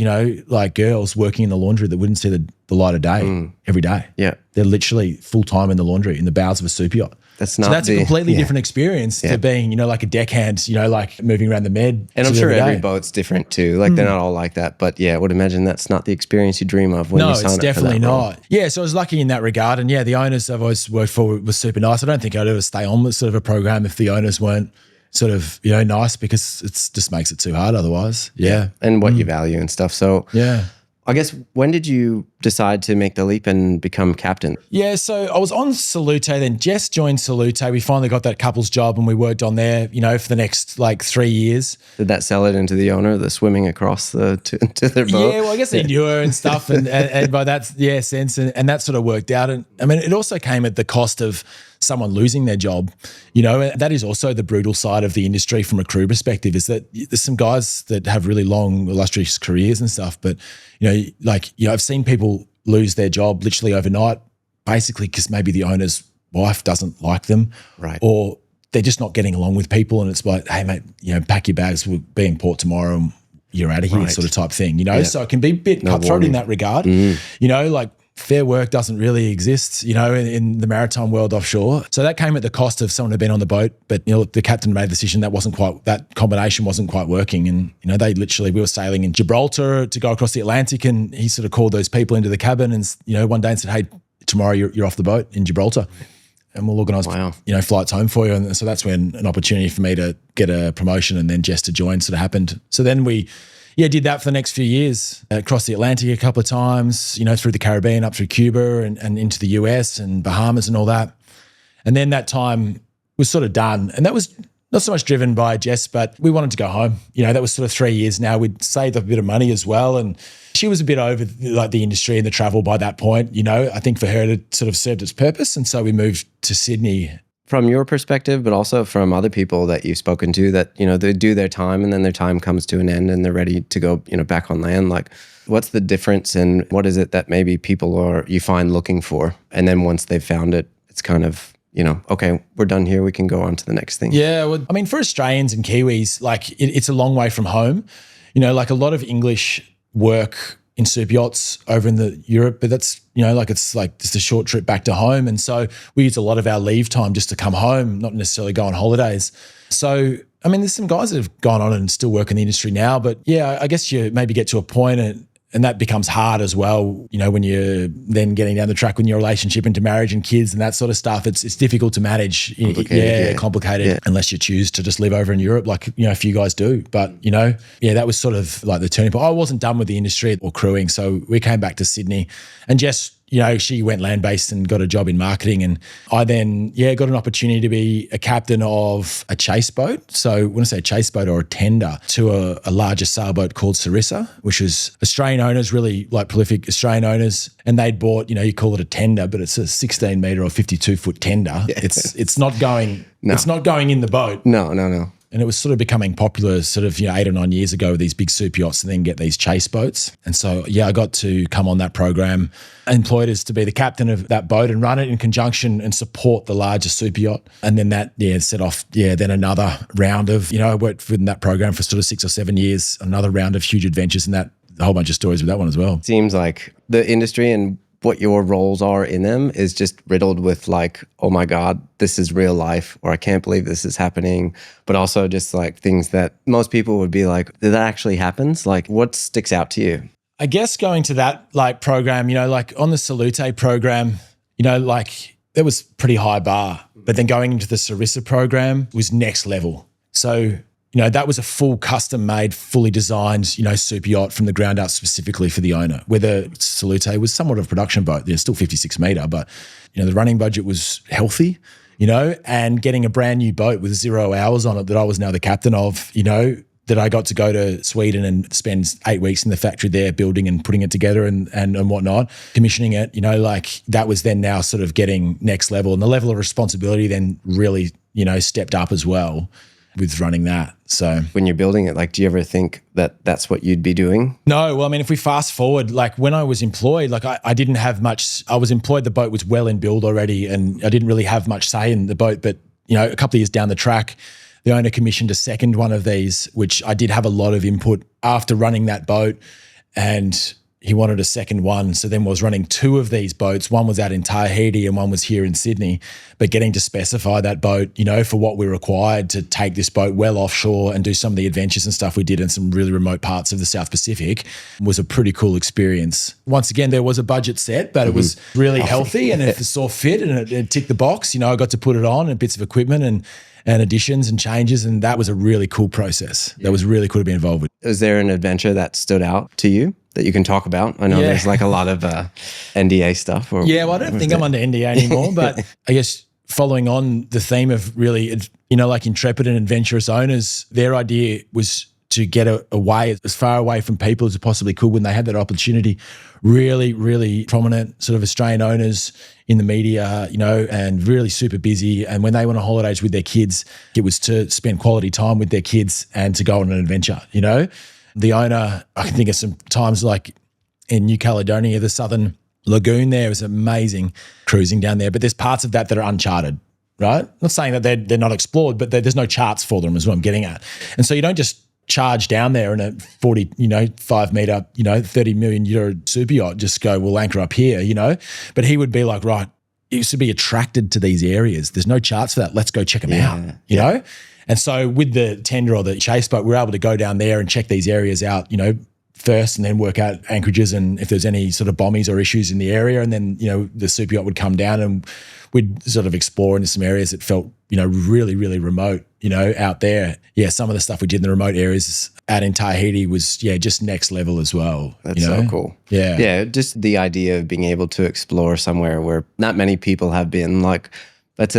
like girls working in the laundry that wouldn't see the light of day every day. Yeah. They're literally full time in the laundry in the bows of a super yacht. That's a completely different experience to being, like a deckhand, like moving around the med. And I'm sure every boat's different too. Like they're not all like that. But yeah, I would imagine that's not the experience you dream of when you sign up for that. No, it's definitely not. Yeah, so I was lucky in that regard. And yeah, the owners I've always worked for was super nice. I don't think I'd ever stay on with sort of a program if the owners weren't sort of, nice, because it just makes it too hard otherwise. Yeah. And what you value and stuff. So yeah. I guess, when did you decide to make the leap and become captain? Yeah, so I was on Salute, then Jess joined Salute. We finally got that couple's job and we worked on there, for the next 3 years. Did that sell it into the owner, the swimming across to their boat? Yeah, well, I guess they knew her and stuff and by that sense, and that sort of worked out. And I mean, it also came at the cost of someone losing their job, and that is also the brutal side of the industry from a crew perspective, is that there's some guys that have really long, illustrious careers and stuff, but, I've seen people lose their job literally overnight, basically because maybe the owner's wife doesn't like them, right? Or they're just not getting along with people, and it's like, hey mate, pack your bags, we'll be in port tomorrow and you're out of here, sort of type thing, Yeah. So it can be a bit cutthroat in that regard, like fair work doesn't really exist, in the maritime world offshore. So that came at the cost of someone who'd been on the boat, but the captain made a decision that combination wasn't quite working. And, we were sailing in Gibraltar to go across the Atlantic, and he sort of called those people into the cabin and, one day and said, hey, tomorrow you're off the boat in Gibraltar and we'll organise, flights home for you. And so that's when an opportunity for me to get a promotion and then Jess to join sort of happened. So then we did that for the next few years, across the Atlantic a couple of times, through the Caribbean, up through Cuba and into the US and Bahamas and all that. And then that time was sort of done. And that was not so much driven by Jess, but we wanted to go home. That was sort of 3 years now. We'd saved up a bit of money as well. And she was a bit over the industry and the travel by that point. I think for her it sort of served its purpose. And so we moved to Sydney. From your perspective, but also from other people that you've spoken to that, they do their time and then their time comes to an end and they're ready to go, back on land. Like, what's the difference and what is it that maybe people you find looking for? And then once they've found it, it's kind of, okay, we're done here. We can go on to the next thing. Yeah. Well, I mean, for Australians and Kiwis, it's a long way from home. A lot of English work in super yachts over in the Europe, but that's, it's like just a short trip back to home. And so we use a lot of our leave time just to come home, not necessarily go on holidays. So, I mean, there's some guys that have gone on and still work in the industry now, but yeah, I guess you maybe get to a point and that becomes hard as well, when you're then getting down the track with your relationship into marriage and kids and that sort of stuff. It's difficult to manage. Complicated unless you choose to just live over in Europe like, a few guys do. But, that was sort of like the turning point. I wasn't done with the industry or crewing. So we came back to Sydney and Jess, she went land-based and got a job in marketing. And I then, got an opportunity to be a captain of a chase boat. So when I say a chase boat or a tender to a larger sailboat called Sarissa, which is Australian owners, really like prolific Australian owners. And they'd bought, you call it a tender, but it's a 16 metre or 52-foot tender. Yeah. It's not going, it's not going in the boat. No. And it was sort of becoming popular sort of, 8 or 9 years ago with these big super yachts and then get these chase boats. And so, I got to come on that program, employed as to be the captain of that boat and run it in conjunction and support the larger super yacht. And then that, set off, then another round of, I worked within that program for sort of 6 or 7 years, another round of huge adventures and that, a whole bunch of stories with that one as well. Seems like the industry and what your roles are in them is just riddled with like, oh my God, this is real life, or I can't believe this is happening. But also just like things that most people would be like, did that actually happens? Like what sticks out to you? I guess going to that like program, like on the Salute program, like there was pretty high bar, but then going into the Sarissa program was next level. So that was a full custom made, fully designed, super yacht from the ground up specifically for the owner, where the Salute was somewhat of a production boat. They're still 56 metre, but, the running budget was healthy, and getting a brand new boat with 0 hours on it that I was now the captain of, that I got to go to Sweden and spend 8 weeks in the factory there building and putting it together and whatnot, commissioning it, like that was then now sort of getting next level. And the level of responsibility then really, stepped up as well with running that. So when you're building it, like, do you ever think that that's what you'd be doing? No. Well, I mean, if we fast forward, like when I was employed, like I didn't have much, I was employed, the boat was well in build already and I didn't really have much say in the boat. But, a couple of years down the track, the owner commissioned a second one of these, which I did have a lot of input after running that boat, and he wanted a second one. So then was running 2 of these boats. One was out in Tahiti and one was here in Sydney. But getting to specify that boat, for what we required to take this boat well offshore and do some of the adventures and stuff we did in some really remote parts of the South Pacific was a pretty cool experience. Once again, there was a budget set, but it was really healthy and it saw fit and it ticked the box. I got to put it on and bits of equipment and additions and changes, and that was a really cool process. That was really cool to be involved with. Was there an adventure that stood out to you that you can talk about? I know there's like a lot of NDA stuff. Well, I don't think I'm under NDA anymore, but I guess following on the theme of really, like intrepid and adventurous owners, their idea was to get away, as far away from people as it possibly could when they had that opportunity. Really, really prominent sort of Australian owners in the media, and really super busy. And when they went on holidays with their kids, it was to spend quality time with their kids and to go on an adventure, The owner, I can think of some times like in New Caledonia, the Southern Lagoon there was amazing cruising down there, but there's parts of that are uncharted, right? Not saying that they're not explored, but there's no charts for them is what I'm getting at. And so you don't just charge down there in a 5 metre, 30 million euro super yacht, just go, we'll anchor up here, But he would be like, right, he used to be attracted to these areas. There's no charts for that. Let's go check them out, you know? And so with the tender or the chase boat, we're able to go down there and check these areas out, first, and then work out anchorages and if there's any sort of bommies or issues in the area. And then, the super yacht would come down and we'd sort of explore into some areas that felt, really, really remote, out there. Yeah, some of the stuff we did in the remote areas out in Tahiti was, just next level as well. That's so cool. Yeah. Yeah, just the idea of being able to explore somewhere where not many people have been, like, that's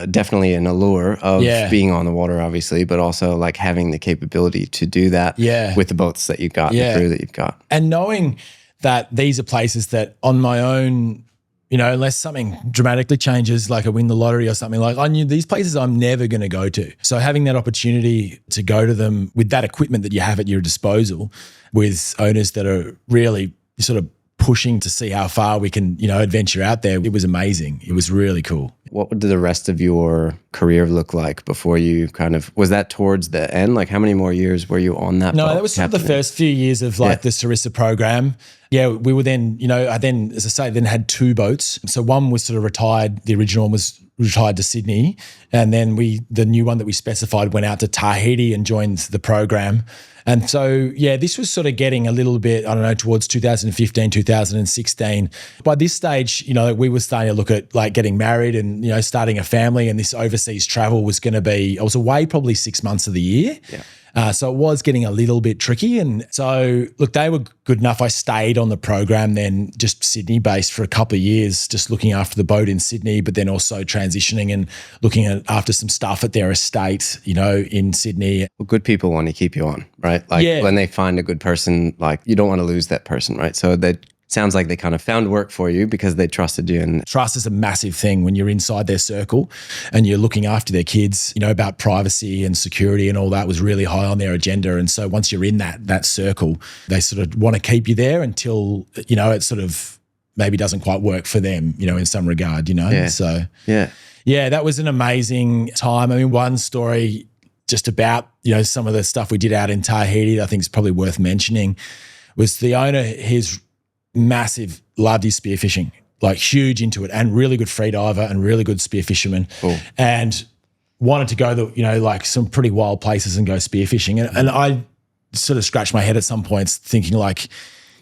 definitely an allure of being on the water, obviously, but also like having the capability to do that with the boats that you've got, the crew that you've got. And knowing that these are places that on my own, unless something dramatically changes, like I win the lottery or something, like I knew these places I'm never going to go to. So having that opportunity to go to them with that equipment that you have at your disposal with owners that are really sort of pushing to see how far we can, adventure out there, it was amazing. It was really cool. What would the rest of your career look like before you was that towards the end? Like how many more years were you on that boat? No, that was sort of the first few years of the Sarissa program. Yeah, we were then, I then, as I say, then had 2 boats. So one was sort of retired. The original one was retired to Sydney. And then the new one that we specified went out to Tahiti and joined the program. And so, this was sort of getting a little bit, I don't know, towards 2015, 2016. By this stage, we were starting to look at like getting married and, starting a family, and this overseas travel was going to be, I was away probably 6 months of the year. Yeah. So it was getting a little bit tricky. And so, look, they were good enough. I stayed on the program then, just Sydney based for a couple of years, just looking after the boat in Sydney, but then also transitioning and looking after some stuff at their estate, in Sydney. Well, good people want to keep you on, right? Like when they find a good person, like you don't want to lose that person, right? So that sounds like they kind of found work for you because they trusted you. And trust is a massive thing when you're inside their circle and you're looking after their kids, about privacy and security and all that was really high on their agenda. And so once you're in that circle, they sort of want to keep you there until, it sort of maybe doesn't quite work for them, in some regard, Yeah. So yeah, that was an amazing time. I mean, one story just about, some of the stuff we did out in Tahiti, I think is probably worth mentioning, was the owner, his massive, loved his spearfishing, like huge into it, and really good free diver and really good spear fisherman. Cool. And wanted to go like some pretty wild places and go spearfishing. And I sort of scratched my head at some points thinking like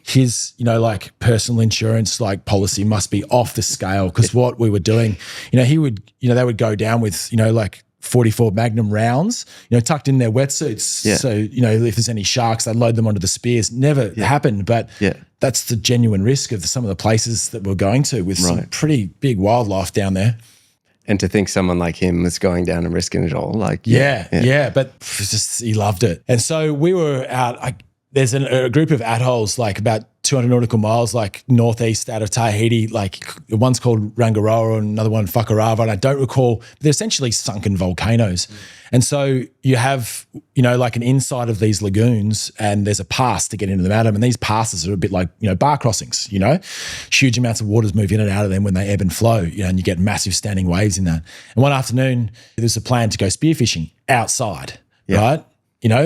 his, like personal insurance, like policy must be off the scale, because what we were doing, he would, they would go down with, like 44 Magnum rounds, tucked in their wetsuits. Yeah. So, if there's any sharks, they load them onto the spears. Never happened, but that's the genuine risk of some of the places that we're going to with some pretty big wildlife down there. And to think someone like him was going down and risking it all, like but he loved it. And so we were out. There's a group of atolls like about 200 nautical miles, like northeast out of Tahiti. Like one's called Rangiroa and another one Whakarava, and I don't recall. They're essentially sunken volcanoes. And so you have, like an inside of these lagoons, and there's a pass to get into the Madam. And these passes are a bit like, bar crossings, huge amounts of waters move in and out of them when they ebb and flow, and you get massive standing waves in that. And one afternoon, there was a plan to go spearfishing outside, right?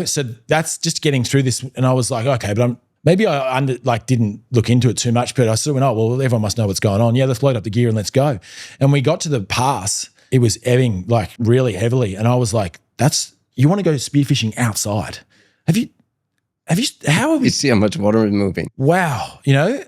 So that's just getting through this. And I was like, okay, but maybe I didn't look into it too much, but I sort of went, oh, well, everyone must know what's going on. Yeah, let's load up the gear and let's go. And we got to the pass. It was ebbing like really heavily. And I was like, you want to go spearfishing outside. How have you see how much water is moving? Wow.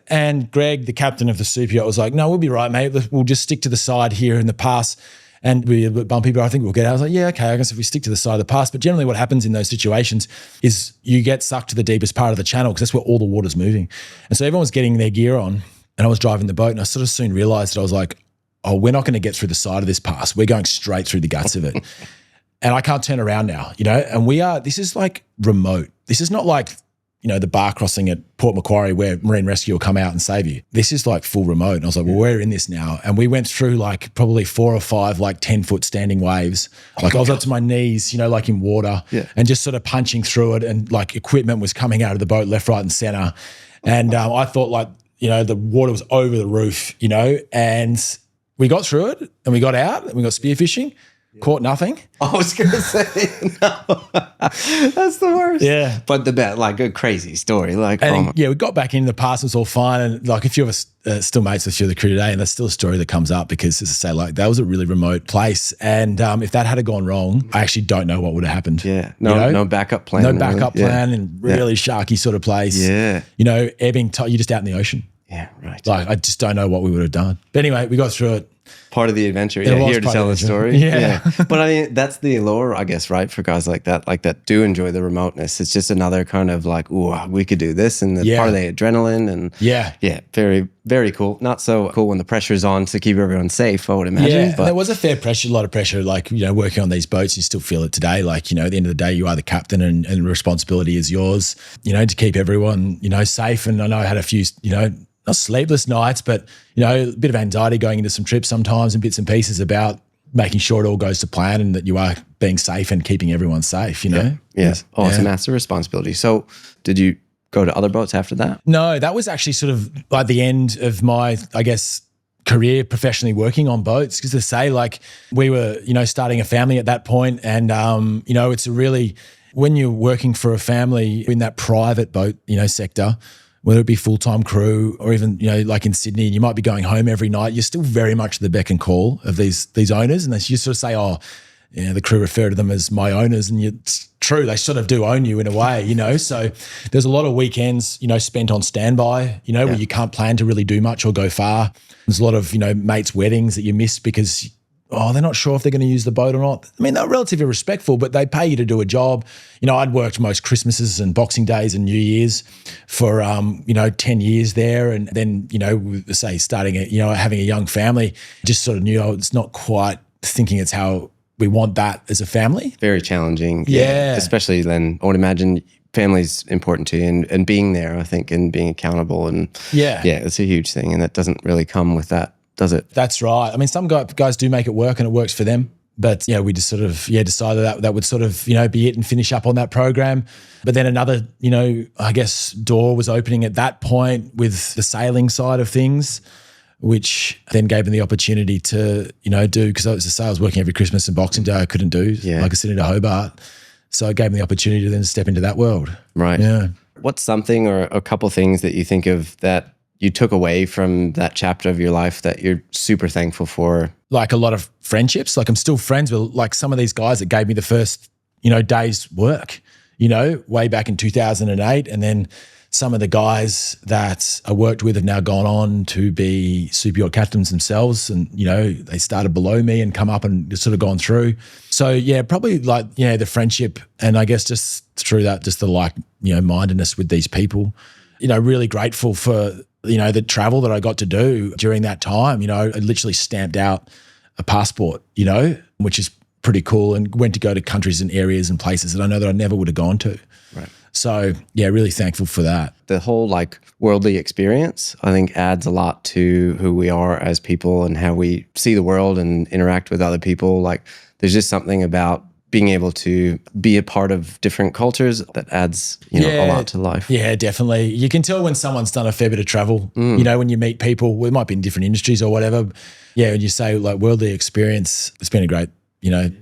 And Greg, the captain of the Superyacht, was like, no, we'll be right, mate. We'll just stick to the side here in the pass. And we're a bit bumpy, but I think we'll get out. I was like, yeah, okay, I guess if we stick to the side of the pass. But generally what happens in those situations is you get sucked to the deepest part of the channel because that's where all the water's moving. And so everyone was getting their gear on and I was driving the boat, and I sort of soon realized that I was like, oh, we're not going to get through the side of this pass. We're going straight through the guts of it. And I can't turn around now, and this is like remote. This is not like, the bar crossing at Port Macquarie where Marine Rescue will come out and save you. This is like full remote. And I was like, well, we're in this now. And we went through like probably 4 or 5 like 10-foot standing waves. Like I was up to my knees, like in water, and just sort of punching through it. And like equipment was coming out of the boat left, right, and center. And I thought like, the water was over the roof, and we got through it and we got out and we got spearfishing. Caught nothing. I was going to say, no. That's the worst. Yeah. But like a crazy story. Like, we got back into the pass, it was all fine. And like a few of us still mates with a few of the crew today, and that's still a story that comes up because, as I say, like that was a really remote place. And if that had gone wrong, I actually don't know what would have happened. Yeah. No backup plan. No backup plan and really sharky sort of place. Yeah. Ebbing, you're just out in the ocean. Yeah, right. Like I just don't know what we would have done. But anyway, we got through it. Part of the adventure. Yeah, here to tell the story. Yeah. But I mean, that's the allure, I guess, right? For guys like that do enjoy the remoteness. It's just another kind of like, ooh, we could do this. And part of the adrenaline and very, very cool. Not so cool when the pressure's on to keep everyone safe, I would imagine. Yeah, but there was a lot of pressure, like, working on these boats, you still feel it today. Like, at the end of the day, you are the captain and responsibility is yours, to keep everyone, safe. And I know I had a few, not sleepless nights, but, a bit of anxiety going into some trips sometimes and bits and pieces about making sure it all goes to plan and that you are being safe and keeping everyone safe, Yeah. It's a massive responsibility. So did you go to other boats after that? No, that was actually sort of by the end of my, I guess, career professionally working on boats. Because to say, like, we were, starting a family at that point, and, it's a really, when you're working for a family in that private boat, sector, whether it be full-time crew or even, like in Sydney, you might be going home every night, you're still very much the beck and call of these owners. And you sort of say, the crew refer to them as my owners. And it's true, they sort of do own you in a way, So there's a lot of weekends, spent on standby, where you can't plan to really do much or go far. There's a lot of, mates' weddings that you miss because oh, they're not sure if they're going to use the boat or not. I mean, they're relatively respectful, but they pay you to do a job. You know, I'd worked most Christmases and Boxing Days and New Year's for, 10 years there. And then, say starting, having a young family, just sort of knew it's not quite thinking it's how we want that as a family. Very challenging. Yeah. Especially then, I would imagine family's important to you and being there, I think, and being accountable. And yeah, it's a huge thing. And that doesn't really come with that, does it? That's right. I mean, some guys do make it work and it works for them. But yeah, we just sort of decided that would sort of be it and finish up on that program. But then another I guess door was opening at that point with the sailing side of things, which then gave me the opportunity to do, because I was working every Christmas and Boxing Day I couldn't do, like I said, into Hobart. So it gave me the opportunity to then step into that world. Right. Yeah. What's something or a couple things that you think of that you took away from that chapter of your life that you're super thankful for? Like a lot of friendships. Like I'm still friends with like some of these guys that gave me the first, day's work, way back in 2008. And then some of the guys that I worked with have now gone on to be Superyacht captains themselves. And, they started below me and come up and just sort of gone through. So yeah, probably like, the friendship, and I guess just through that, just the mindedness with these people, really grateful for, the travel that I got to do during that time. I literally stamped out a passport, which is pretty cool, and went to go to countries and areas and places that I know that I never would have gone to. Right. So yeah, really thankful for that. The whole worldly experience, I think, adds a lot to who we are as people and how we see the world and interact with other people. Like there's just something about being able to be a part of different cultures that adds, a lot to life. Yeah, definitely. You can tell when someone's done a fair bit of travel, when you meet people, we might be in different industries or whatever. Yeah, when you say worldly experience, it's been a great,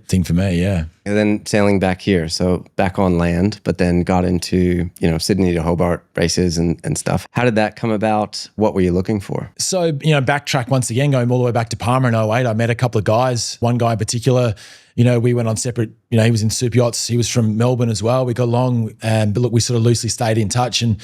thing for me, yeah. And then sailing back here, so back on land, but then got into, Sydney to Hobart races and stuff. How did that come about? What were you looking for? So, backtrack once again, going all the way back to Palmer in 08, I met a couple of guys, one guy in particular, we went on separate, he was in Superyachts, he was from Melbourne as well. We got along, but look, we sort of loosely stayed in touch, and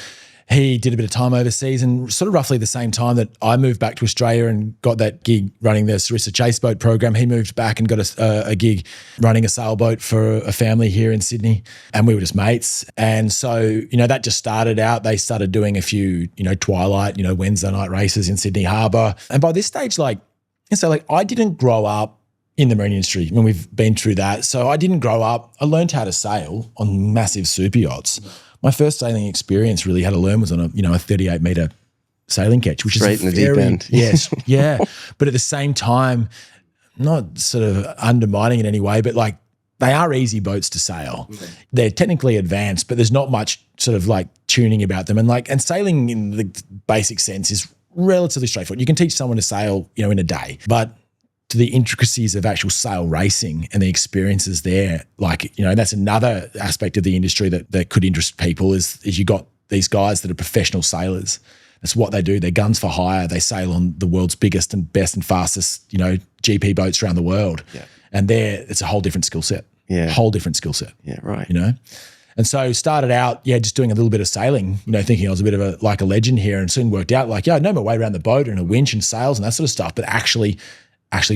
he did a bit of time overseas, and sort of roughly the same time that I moved back to Australia and got that gig running the Sarissa Chase Boat program, he moved back and got a gig running a sailboat for a family here in Sydney, and we were just mates. And so, that just started out. They started doing a few, twilight, Wednesday night races in Sydney Harbour. And by this stage, I didn't grow up in the marine industry when we've been through that. So I didn't grow up. I learned how to sail on massive super yachts. My first sailing experience really had to learn was on a 38-meter sailing catch, which straight is in the deep end. Yes, yeah. But at the same time, not sort of undermining in any way, but they are easy boats to sail. Mm-hmm. They're technically advanced, but there's not much sort of tuning about them. And sailing in the basic sense is relatively straightforward. You can teach someone to sail, in a day, but to the intricacies of actual sail racing and the experiences there, that's another aspect of the industry that could interest people is you got these guys that are professional sailors. That's what they do. They're guns for hire. They sail on the world's biggest and best and fastest, GP boats around the world. Yeah. And it's a whole different skill set. Yeah. Whole different skill set. Yeah, right. And so started out, just doing a little bit of sailing, thinking I was a bit of a legend here, and soon worked out I know my way around the boat and a winch and sails and that sort of stuff, but actually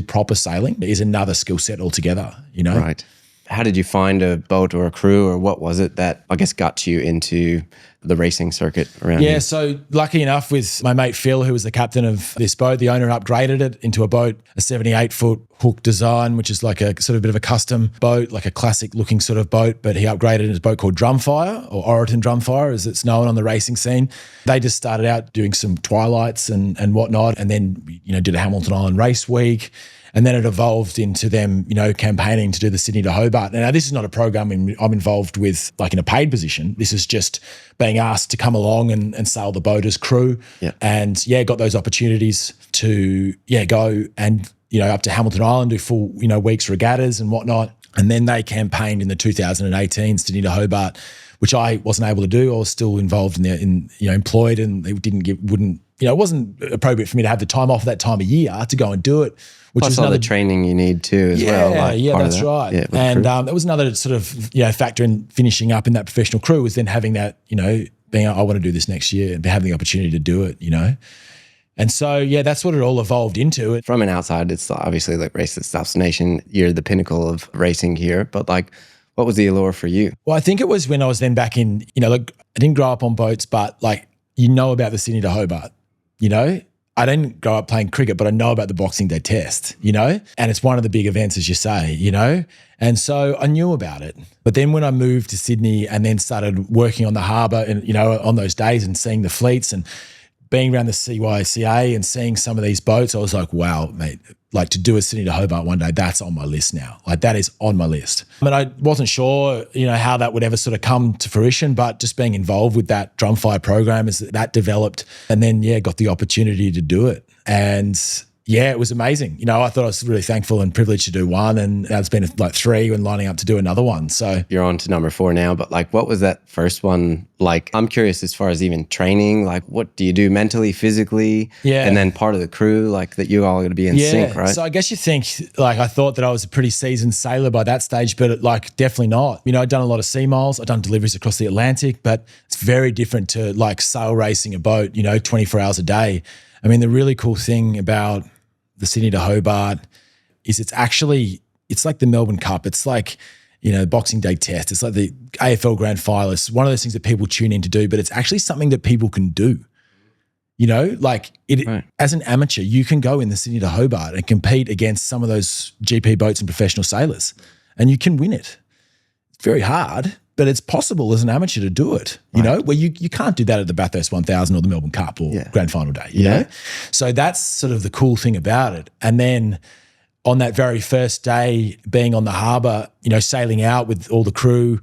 proper sailing is another skill set altogether, Right. How did you find a boat or a crew, or what was it that I guess got you into the racing circuit around here? So lucky enough with my mate Phil, who was the captain of this boat, the owner upgraded it into a boat, a 78-foot hook design, which is like a sort of bit of a custom boat, like a classic looking sort of boat, but he upgraded it as a boat called Drumfire, or Oriton Drumfire as it's known on the racing scene. They just started out doing some twilights and whatnot, and then, did a Hamilton Island race week. And then it evolved into them, campaigning to do the Sydney to Hobart. Now, this is not a program I'm involved with in a paid position. This is just being asked to come along and sail the boat as crew. Yeah. And got those opportunities to, go and, up to Hamilton Island, do full, weeks regattas and whatnot. And then they campaigned in the 2018 Sydney to Hobart, which I wasn't able to do. I was still involved employed, and they it wasn't appropriate for me to have the time off that time of year to go and do it. Which Plus is all the training you need too as well. Yeah, that's right. Yeah, and that was another sort of factor in finishing up in that professional crew, was then having that, being, I want to do this next year and having the opportunity to do it, And so, yeah, that's what it all evolved into. From an outside, it's obviously like Race That Stops Nation. You're the pinnacle of racing here. But like, what was the allure for you? Well, I think it was when I was then back in, like I didn't grow up on boats, but like, about the Sydney to Hobart, I didn't grow up playing cricket, but I know about the Boxing Day Test, and it's one of the big events, as you say, and so I knew about it. But then when I moved to Sydney and then started working on the harbour and, on those days and seeing the fleets and being around the CYCA and seeing some of these boats, I was like, wow, mate, like to do a Sydney to Hobart one day, that's on my list now. Like that is on my list. I mean, I wasn't sure, how that would ever sort of come to fruition, but just being involved with that Drumfire program as that developed and then, got the opportunity to do it. And yeah, it was amazing. I thought I was really thankful and privileged to do one, and now it's been like 3 and lining up to do another one. So you're on to number 4 now, but like, what was that first one like? I'm curious as far as even training, like what do you do mentally, physically? Yeah. And then part of the crew, like that you all got to be in sync, right? So I guess you think like I thought that I was a pretty seasoned sailor by that stage, but like definitely not. I'd done a lot of sea miles, I'd done deliveries across the Atlantic, but it's very different to like sail racing a boat, 24 hours a day. I mean, the really cool thing about the Sydney to Hobart is it's like the Melbourne Cup. It's like, Boxing Day Test. It's like the AFL Grand Final. It's one of those things that people tune in to do, but it's actually something that people can do. Like right. As an amateur, you can go in the Sydney to Hobart and compete against some of those GP boats and professional sailors, and you can win it. It's very hard, but it's possible as an amateur to do it, where you can't do that at the Bathurst 1000 or the Melbourne Cup or Grand Final Day, you know? So that's sort of the cool thing about it. And then on that very first day, being on the harbour, sailing out with all the crew,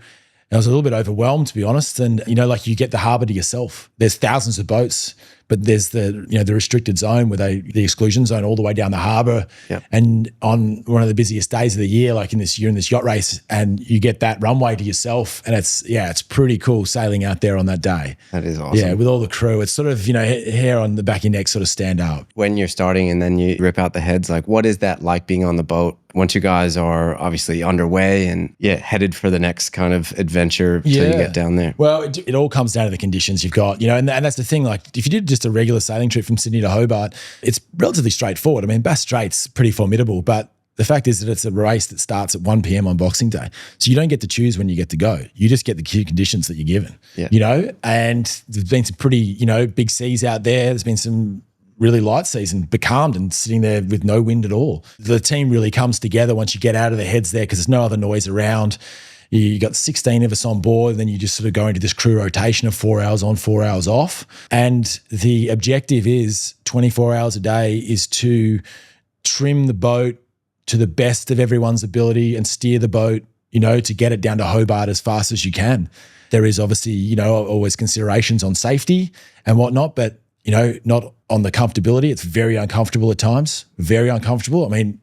I was a little bit overwhelmed, to be honest. And, like you get the harbour to yourself. There's thousands of boats, but there's the restricted zone the exclusion zone all the way down the harbour. Yep. And on one of the busiest days of the year, like in this yacht race, and you get that runway to yourself. And it's pretty cool sailing out there on that day. That is awesome. Yeah, with all the crew. It's sort of, hair on the back of your neck sort of stand up. When you're starting and then you rip out the heads, like what is that like being on the boat? Once you guys are obviously underway and headed for the next kind of adventure till you get down there. Well, it all comes down to the conditions you've got, and that's the thing. Like if you did just a regular sailing trip from Sydney to Hobart, it's relatively straightforward. I mean, Bass Strait's pretty formidable, but the fact is that it's a race that starts at 1 p.m. on Boxing Day. So you don't get to choose when you get to go. You just get the key conditions that you're given, and there's been some pretty, big seas out there. There's been some really light seas and becalmed and sitting there with no wind at all. The team really comes together once you get out of the heads there because there's no other noise around. You got 16 of us on board, and then you just sort of go into this crew rotation of 4 hours on, 4 hours off. And the objective is 24 hours a day is to trim the boat to the best of everyone's ability and steer the boat, to get it down to Hobart as fast as you can. There is obviously, always considerations on safety and whatnot, but not on the comfortability. It's very uncomfortable at times, very uncomfortable. I mean,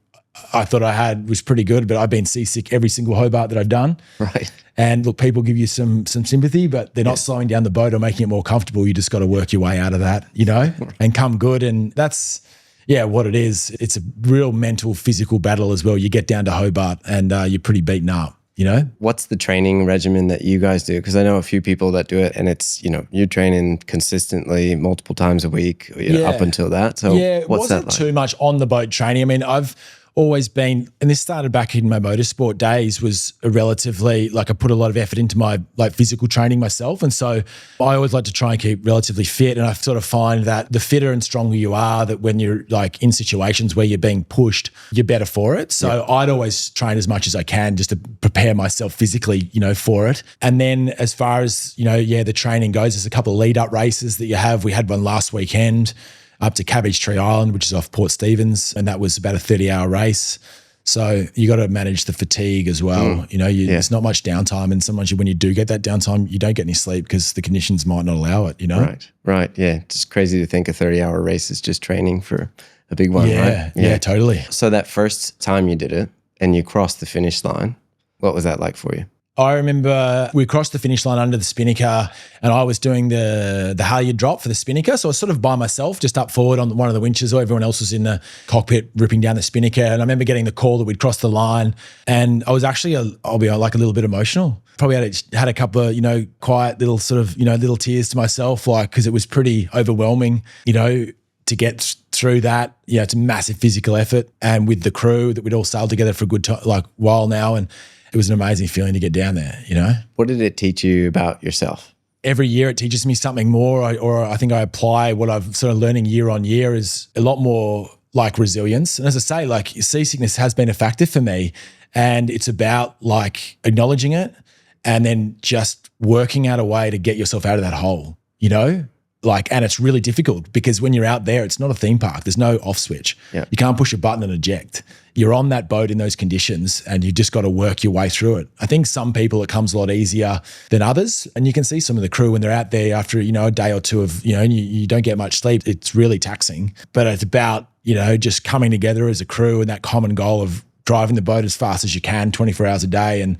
I thought was pretty good, but I've been seasick every single Hobart that I've done. Right. And look, people give you some sympathy, but they're not slowing down the boat or making it more comfortable. You just got to work your way out of that, and come good. And that's, what it is. It's a real mental, physical battle as well. You get down to Hobart and you're pretty beaten up. What's the training regimen that you guys do? Because I know a few people that do it, and it's, you're training consistently multiple times a week up until that. So what's that like? Wasn't too much on the boat training. I mean, I've always been, and this started back in my motorsport days, was a relatively, like I put a lot of effort into my physical training myself. And so I always like to try and keep relatively fit. And I sort of find that the fitter and stronger you are, that when you're like in situations where you're being pushed, you're better for it. So I'd always train as much as I can just to prepare myself physically, for it. And then as far as, the training goes, there's a couple of lead up races that you have. We had one last weekend up to Cabbage Tree Island, which is off Port Stephens, and that was about a 30-hour race. So you got to manage the fatigue as well. There's not much downtime, and sometimes when you do get that downtime, you don't get any sleep because the conditions might not allow it. Right. Yeah, it's crazy to think a 30-hour race is just training for a big one, right? Yeah, totally. So that first time you did it and you crossed the finish line, what was that like for you? I remember we crossed the finish line under the spinnaker, and I was doing the halyard drop for the spinnaker. So I was sort of by myself, just up forward on one of the winches, or everyone else was in the cockpit ripping down the spinnaker. And I remember getting the call that we'd crossed the line, and I was actually, I'll be like a little bit emotional. Probably had a couple of, quiet little sort of, little tears to myself, because it was pretty overwhelming, to get through that, it's a massive physical effort. And with the crew that we'd all sailed together for a good time, like while now, and it was an amazing feeling to get down there, What did it teach you about yourself? Every year it teaches me something more, or I think I apply what I've sort of learning year on year is a lot more like resilience. And as I say, like seasickness has been a factor for me, and it's about like acknowledging it and then just working out a way to get yourself out of that hole, and it's really difficult because when you're out there, it's not a theme park. There's no off switch. Yeah. You can't push a button and eject. You're on that boat in those conditions and you just got to work your way through it. I think some people it comes a lot easier than others. And you can see some of the crew when they're out there after, a day or two of, and you don't get much sleep. It's really taxing. But it's about, just coming together as a crew and that common goal of driving the boat as fast as you can 24 hours a day and,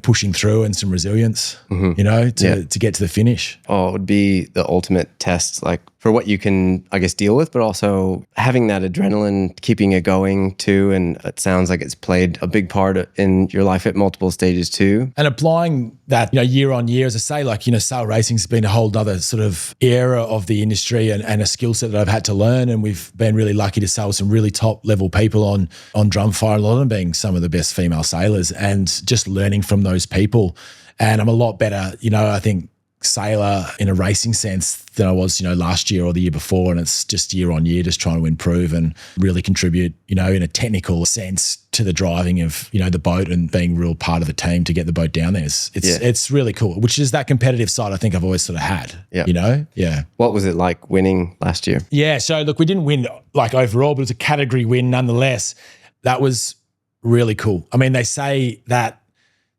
pushing through and some resilience, to get to the finish. Oh, it would be the ultimate test, like for what you can, I guess, deal with, but also having that adrenaline, keeping it going too. And it sounds like it's played a big part in your life at multiple stages too. And applying that, year on year, as I say, like, sail racing's been a whole other sort of era of the industry and a skill set that I've had to learn. And we've been really lucky to sail with some really top level people on Drumfire, a lot of them being some of the best female sailors, and just learning from those people. And I'm a lot better, I think, sailor in a racing sense than I was, last year or the year before. And it's just year on year, just trying to improve and really contribute, in a technical sense to the driving of, the boat and being a real part of the team to get the boat down there. It's really cool, which is that competitive side I think I've always sort of had, Yeah. What was it like winning last year? Yeah. So look, we didn't win like overall, but it was a category win nonetheless. That was really cool. I mean, they say that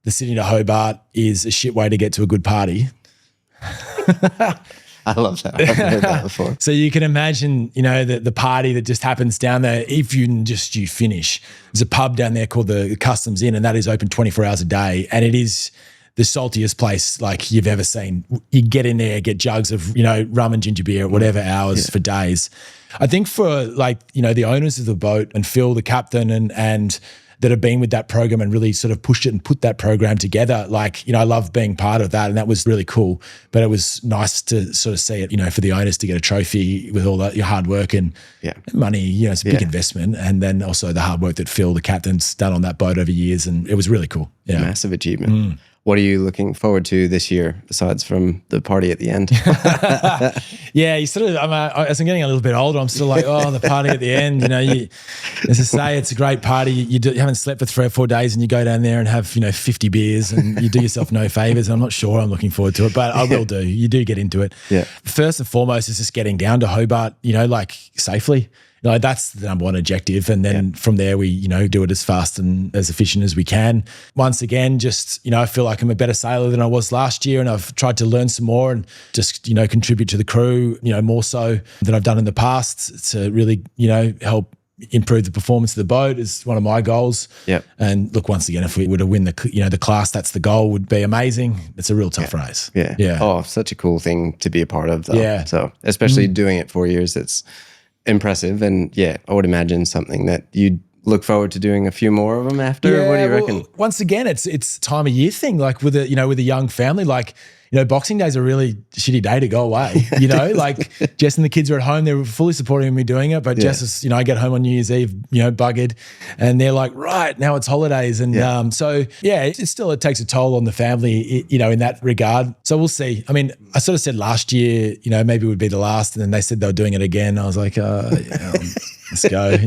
the Sydney to Hobart is a shit way to get to a good party. I love that. I've heard that before. So you can imagine, the party that just happens down there if you finish. There's a pub down there called the Customs Inn, and that is open 24 hours a day. And it is the saltiest place like you've ever seen. You get in there, get jugs of, rum and ginger beer at whatever hours for days. I think for the owners of the boat and Phil, the captain, and that have been with that program and really sort of pushed it and put that program together. I love being part of that, and that was really cool. But it was nice to sort of see it, for the owners to get a trophy with all that your hard work and money. It's a big investment, and then also the hard work that Phil, the captain's done on that boat over years, and it was really cool. Yeah, massive achievement. What are you looking forward to this year, besides from the party at the end? Yeah, you sort of. As I'm getting a little bit older, I'm still like, the party at the end. As I say, it's a great party. You haven't slept for 3 or 4 days, and you go down there and have 50 beers, and you do yourself no favors. I'm not sure I'm looking forward to it, but I will do. You do get into it. Yeah. First and foremost is just getting down to Hobart. Safely. That's the number one objective. And then from there, we, do it as fast and as efficient as we can. Once again, just, I feel like I'm a better sailor than I was last year, and I've tried to learn some more and just, contribute to the crew, more so than I've done in the past to really, help improve the performance of the boat is one of my goals. Yeah. And look, once again, if we were to win the class, that's the goal, would be amazing. It's a real tough race. Yeah. Yeah. Oh, such a cool thing to be a part of though. Yeah. So especially doing it 4 years, it's impressive. And I would imagine something that you'd look forward to doing a few more of them after. Yeah, what do you reckon? Well, once again, it's time of year thing. Like with a young family, Boxing Day is a really shitty day to go away. Jess and the kids are at home. They're fully supporting me doing it. But Jess is, I get home on New Year's Eve, buggered, and they're like, right, now it's holidays. And it takes a toll on the family, in that regard. So we'll see. I mean, I sort of said last year, maybe it would be the last. And then they said they were doing it again. I was like, let's go,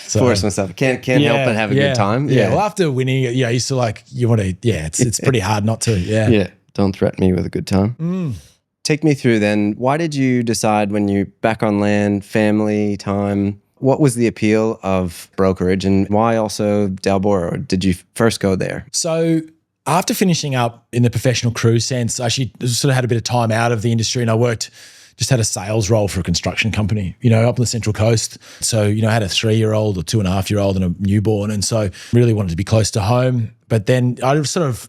So, force myself. Can't help but have a good time. Yeah. Well, after winning, you still like, you want to, it's pretty hard not to. Yeah. Yeah. Don't threaten me with a good time. Take me through then. Why did you decide when you back on land, family, time, what was the appeal of Brokerage and why also Dalbor? Or did you first go there? So after finishing up in the professional crew sense, I actually sort of had a bit of time out of the industry, and I just had a sales role for a construction company, up on the Central Coast. So, I had a 3-year-old or 2.5-year-old and a newborn. And so really wanted to be close to home. But then I sort of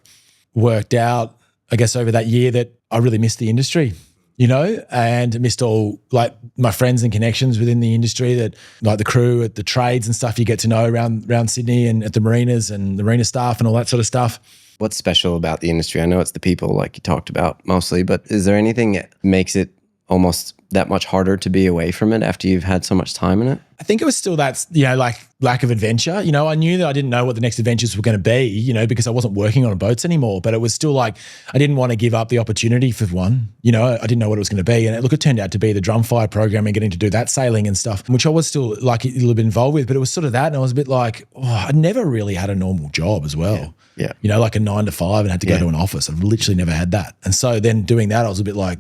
worked out, I guess, over that year that I really missed the industry, and missed all like my friends and connections within the industry, that like the crew at the trades and stuff you get to know around Sydney and at the marinas and the marina staff and all that sort of stuff. What's special about the industry? I know it's the people like you talked about mostly, but is there anything that makes it almost that much harder to be away from it after you've had so much time in it? I think it was still that, like lack of adventure. I knew that I didn't know what the next adventures were going to be, because I wasn't working on boats anymore, but it was still like, I didn't want to give up the opportunity for one. I didn't know what it was going to be. And it turned out to be the drum fire program and getting to do that sailing and stuff, which I was still like a little bit involved with, but it was sort of that. And I was a bit like, I'd never really had a normal job as well. Yeah. Like a 9 to 5 and had to go to an office. I've literally never had that. And so then doing that, I was a bit like,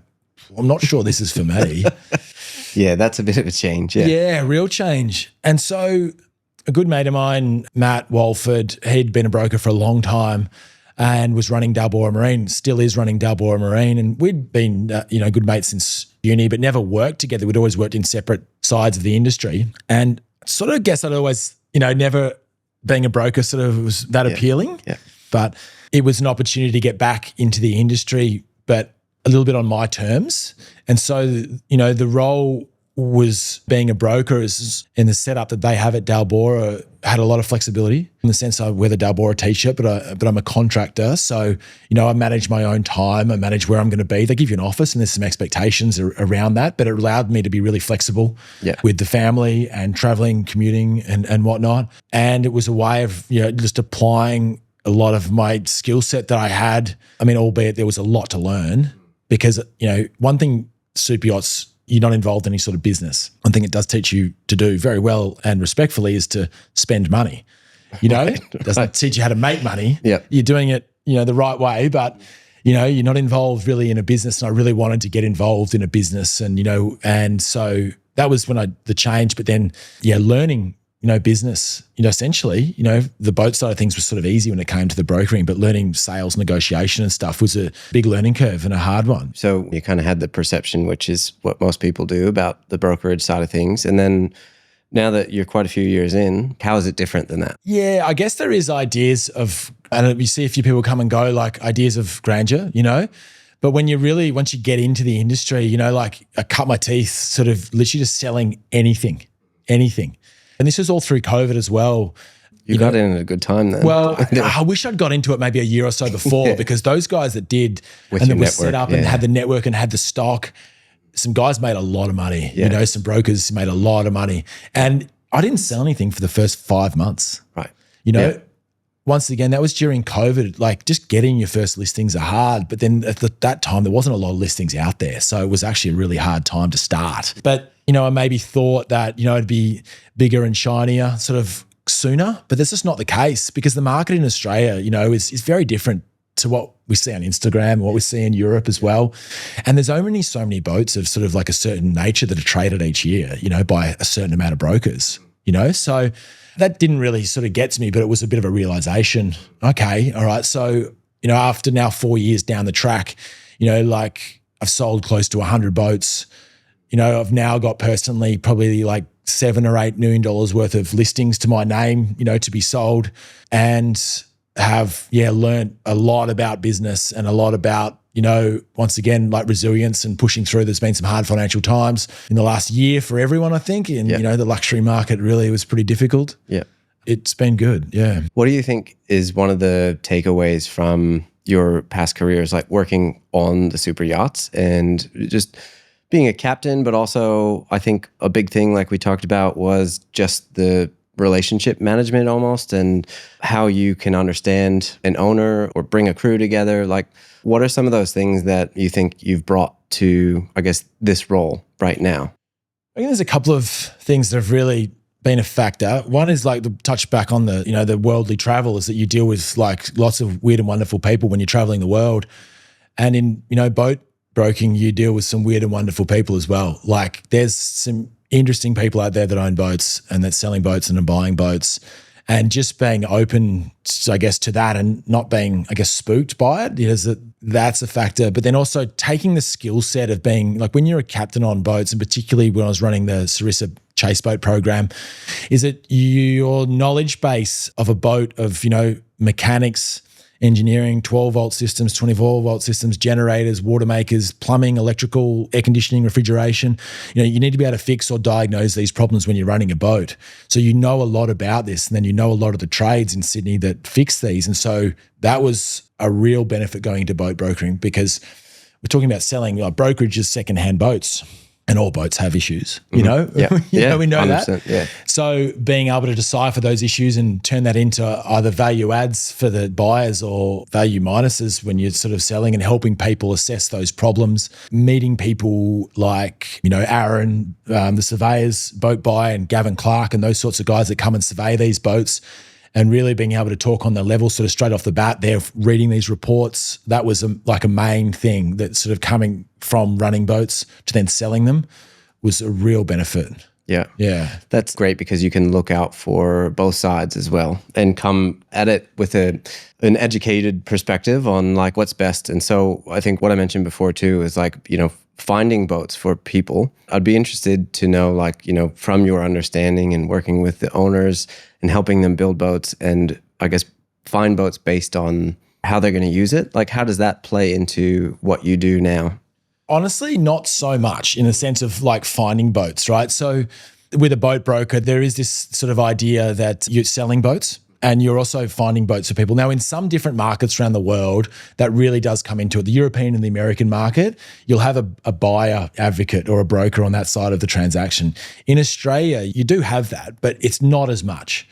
I'm not sure this is for me. Yeah, that's a bit of a change. Yeah, real change. And so a good mate of mine, Matt Walford, he'd been a broker for a long time and was running Dalbora Marine, still is running Dalbora Marine. And we'd been, good mates since uni, but never worked together. We'd always worked in separate sides of the industry. And sort of guess I'd always, never being a broker sort of was that appealing. Yeah. But it was an opportunity to get back into the industry, but a little bit on my terms. And so, the role was being a broker is in the setup that they have at Dalbora had a lot of flexibility in the sense I wear the Dalbora t-shirt, but I'm a contractor. So, I manage my own time. I manage where I'm going to be. They give you an office and there's some expectations around that, but it allowed me to be really flexible with the family and traveling, commuting and whatnot. And it was a way of, just applying a lot of my skill set that I had. I mean, albeit there was a lot to learn because, one thing super yachts, you're not involved in any sort of business. One thing it does teach you to do very well and respectfully is to spend money. It doesn't teach you how to make money. Yep. You're doing it, the right way, but you're not involved really in a business. And I really wanted to get involved in a business and, and so that was when the change, but then, learning, business, essentially, the boat side of things was sort of easy when it came to the brokering, but learning sales, negotiation and stuff was a big learning curve and a hard one. So you kind of had the perception, which is what most people do about the brokerage side of things. And then now that you're quite a few years in, how is it different than that? Yeah, I guess there is ideas of, and you see a few people come and go, like ideas of grandeur, but when once you get into the industry, like I cut my teeth sort of literally just selling anything. And this was all through COVID as well. You got in at a good time then. Well, I wish I'd got into it maybe a year or so before because those guys that did with and that were network, set up and had the network and had the stock, some guys made a lot of money. Some brokers made a lot of money. And I didn't sell anything for the first 5 months. Right. Once again, that was during COVID. Like just getting your first listings are hard. But then at that time, there wasn't a lot of listings out there. So it was actually a really hard time to start. But I maybe thought that, it'd be bigger and shinier sort of sooner, but that's just not the case because the market in Australia, is very different to what we see on Instagram and what we see in Europe as well. And there's only so many boats of sort of like a certain nature that are traded each year, by a certain amount of brokers, So that didn't really sort of get to me, but it was a bit of a realization. Okay, all right. So, after now 4 years down the track, like I've sold close to 100 boats. I've now got personally probably like $7 or $8 million worth of listings to my name, to be sold and have, learned a lot about business and a lot about, once again, like resilience and pushing through. There's been some hard financial times in the last year for everyone, I think. And, the luxury market really was pretty difficult. Yeah. It's been good. Yeah. What do you think is one of the takeaways from your past careers, like working on the super yachts and just being a captain, but also I think a big thing like we talked about was just the relationship management almost and how you can understand an owner or bring a crew together. Like what are some of those things that you think you've brought to, I guess, this role right now? I think there's a couple of things that have really been a factor. One is like the touch back on the, the worldly travel is that you deal with like lots of weird and wonderful people when you're traveling the world. And in, boat broking, you deal with some weird and wonderful people as well. Like there's some interesting people out there that own boats and that's selling boats and are buying boats and just being open, I guess, to that and not being, I guess, spooked by it. That's a factor. But then also taking the skill set of being like when you're a captain on boats, and particularly when I was running the Sarissa chase boat program, is that your knowledge base of a boat of, mechanics, engineering, 12-volt systems, 24-volt systems, generators, water makers, plumbing, electrical, air conditioning, refrigeration. You need to be able to fix or diagnose these problems when you're running a boat. So you know a lot about this, and then you know a lot of the trades in Sydney that fix these. And so that was a real benefit going into boat brokering because we're talking about selling brokerages, secondhand boats. And all boats have issues, you know? Yeah. We know that. Yeah. So being able to decipher those issues and turn that into either value adds for the buyers or value minuses when you're sort of selling and helping people assess those problems, meeting people like, you know, Aaron, the surveyors, boat buyer, and Gavin Clark and those sorts of guys that come and survey these boats, and really being able to talk on the level sort of straight off the bat. They're reading these reports. That was like a main thing that sort of coming from running boats to then selling them was a real benefit. Yeah. Yeah. That's great because you can look out for both sides as well and come at it with an educated perspective on like what's best. And so I think what I mentioned before too is like, you know, finding boats for people. I'd be interested to know, like, you know, from your understanding and working with the owners and helping them build boats and I guess find boats based on how they're going to use it. Like, how does that play into what you do now? Honestly, not so much in the sense of like finding boats, right? So with a boat broker, there is this sort of idea that you're selling boats and you're also finding boats for people. Now, in some different markets around the world, that really does come into it. The European and the American market, you'll have a buyer advocate or a broker on that side of the transaction. In Australia, you do have that, but it's not as much.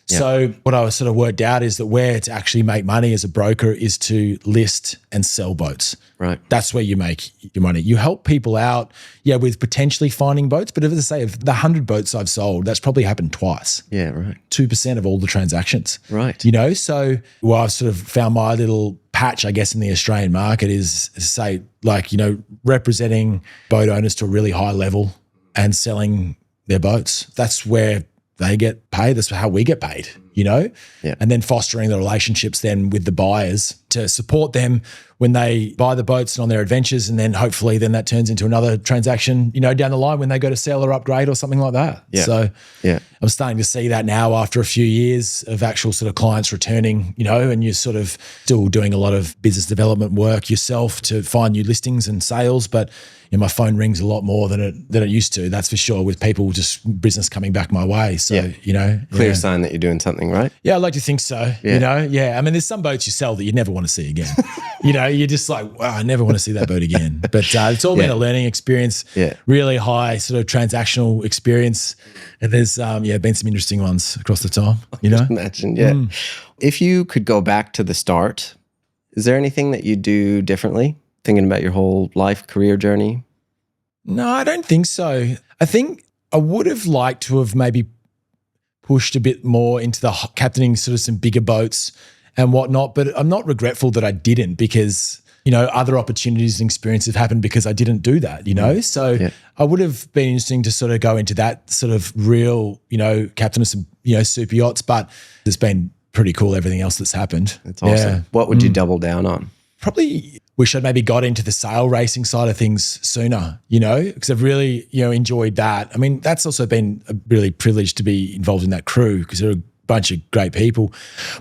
Yeah. So what I was sort of worked out is that where to actually make money as a broker is to list and sell boats. Right. That's where you make your money. You help people out, with potentially finding boats. But as I say, of the 100 boats I've sold, that's probably happened twice. Yeah, right. 2% of all the transactions. Right. You know, so I've sort of found my little patch, I guess, in the Australian market is say, like, you know, representing boat owners to a really high level and selling their boats. That's where they get paid. That's how we get paid, you know? Yeah. And then fostering the relationships then with the buyers to support them when they buy the boats and on their adventures. And then hopefully then that turns into another transaction, you know, down the line when they go to sell or upgrade or something like that. Yeah. So yeah, I'm starting to see that now after a few years of actual sort of clients returning, you know, and you're sort of still doing a lot of business development work yourself to find new listings and sales. But you know, my phone rings a lot more than it used to. That's for sure, with people just business coming back my way. So, you know. Clear sign that you're doing something right. Yeah, I'd like to think so. Yeah. You know, I mean, there's some boats you sell that you never want to see again. You know, you're just like, wow, I never want to see that boat again. But it's all been a learning experience, really high sort of transactional experience. And there's, been some interesting ones across the time, you know? Imagine, If you could go back to the start, is there anything that you do differently? Thinking about your whole life, career journey? No, I don't think so. I think I would have liked to have maybe pushed a bit more into the captaining sort of some bigger boats and whatnot, but I'm not regretful that I didn't, because, you know, other opportunities and experiences have happened because I didn't do that, you know? So I would have been interesting to sort of go into that sort of real, you know, captain of some, you know, super yachts, but it's been pretty cool, everything else that's happened. That's awesome. Yeah. What would you double down on? Probably wish I'd maybe got into the sail racing side of things sooner, you know, because I've really, you know, enjoyed that. I mean, that's also been a really privilege to be involved in that crew because there are a bunch of great people,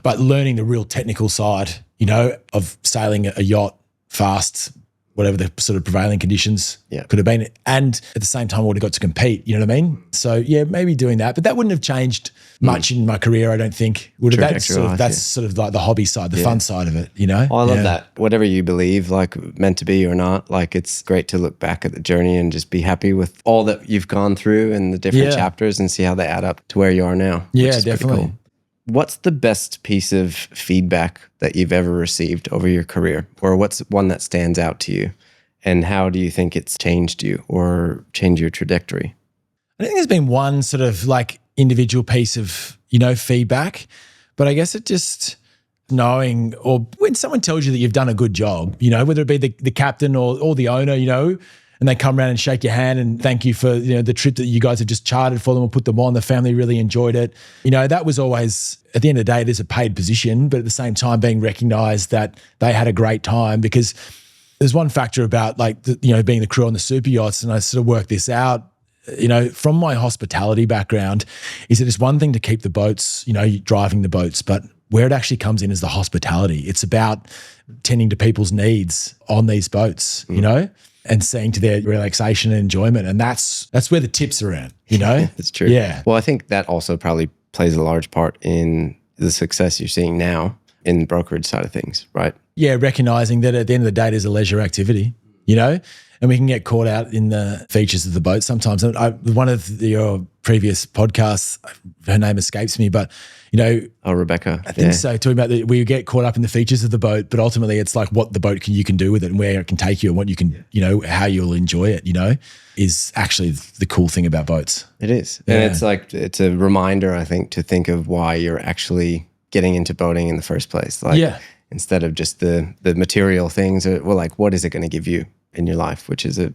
but learning the real technical side, you know, of sailing a yacht fast, whatever the sort of prevailing conditions could have been. And at the same time, I would have got to compete, you know what I mean? So yeah, maybe doing that, but that wouldn't have changed much in my career, I don't think. That's sort of like the hobby side, the fun side of it, you know? Oh, I love that. Whatever you believe, like meant to be or not, like it's great to look back at the journey and just be happy with all that you've gone through and the different chapters and see how they add up to where you are now. Yeah, definitely. Cool. What's the best piece of feedback that you've ever received over your career? Or what's one that stands out to you? And how do you think it's changed you or changed your trajectory? I think there's been one sort of like individual piece of, you know, feedback, but I guess it just knowing, or when someone tells you that you've done a good job, you know, whether it be the captain or the owner, you know, and they come around and shake your hand and thank you for, you know, the trip that you guys have just chartered for them or put them on. The family really enjoyed it. You know, that was always, at the end of the day, it is a paid position, but at the same time being recognized that they had a great time, because there's one factor about like, you know, being the crew on the super yachts, and I sort of worked this out, you know, from my hospitality background, is that it's one thing to keep the boats, you know, driving the boats, but where it actually comes in is the hospitality. It's about tending to people's needs on these boats, you know, and seeing to their relaxation and enjoyment. And that's where the tips are at, you know? It's true. Yeah. Well, I think that also probably plays a large part in the success you're seeing now in the brokerage side of things, right? Yeah, recognizing that at the end of the day, it is a leisure activity. you know, and we can get caught out in the features of the boat sometimes. And one of your previous podcasts, her name escapes me, but you know, Rebecca, I think so. Talking about we get caught up in the features of the boat, but ultimately it's like what the boat you can do with it and where it can take you and what you can, you know, how you'll enjoy it, you know, is actually the cool thing about boats. It is. And it's like, it's a reminder, I think, to think of why you're actually getting into boating in the first place. Like, instead of just the material things, well, like, what is it going to give you in your life, which is a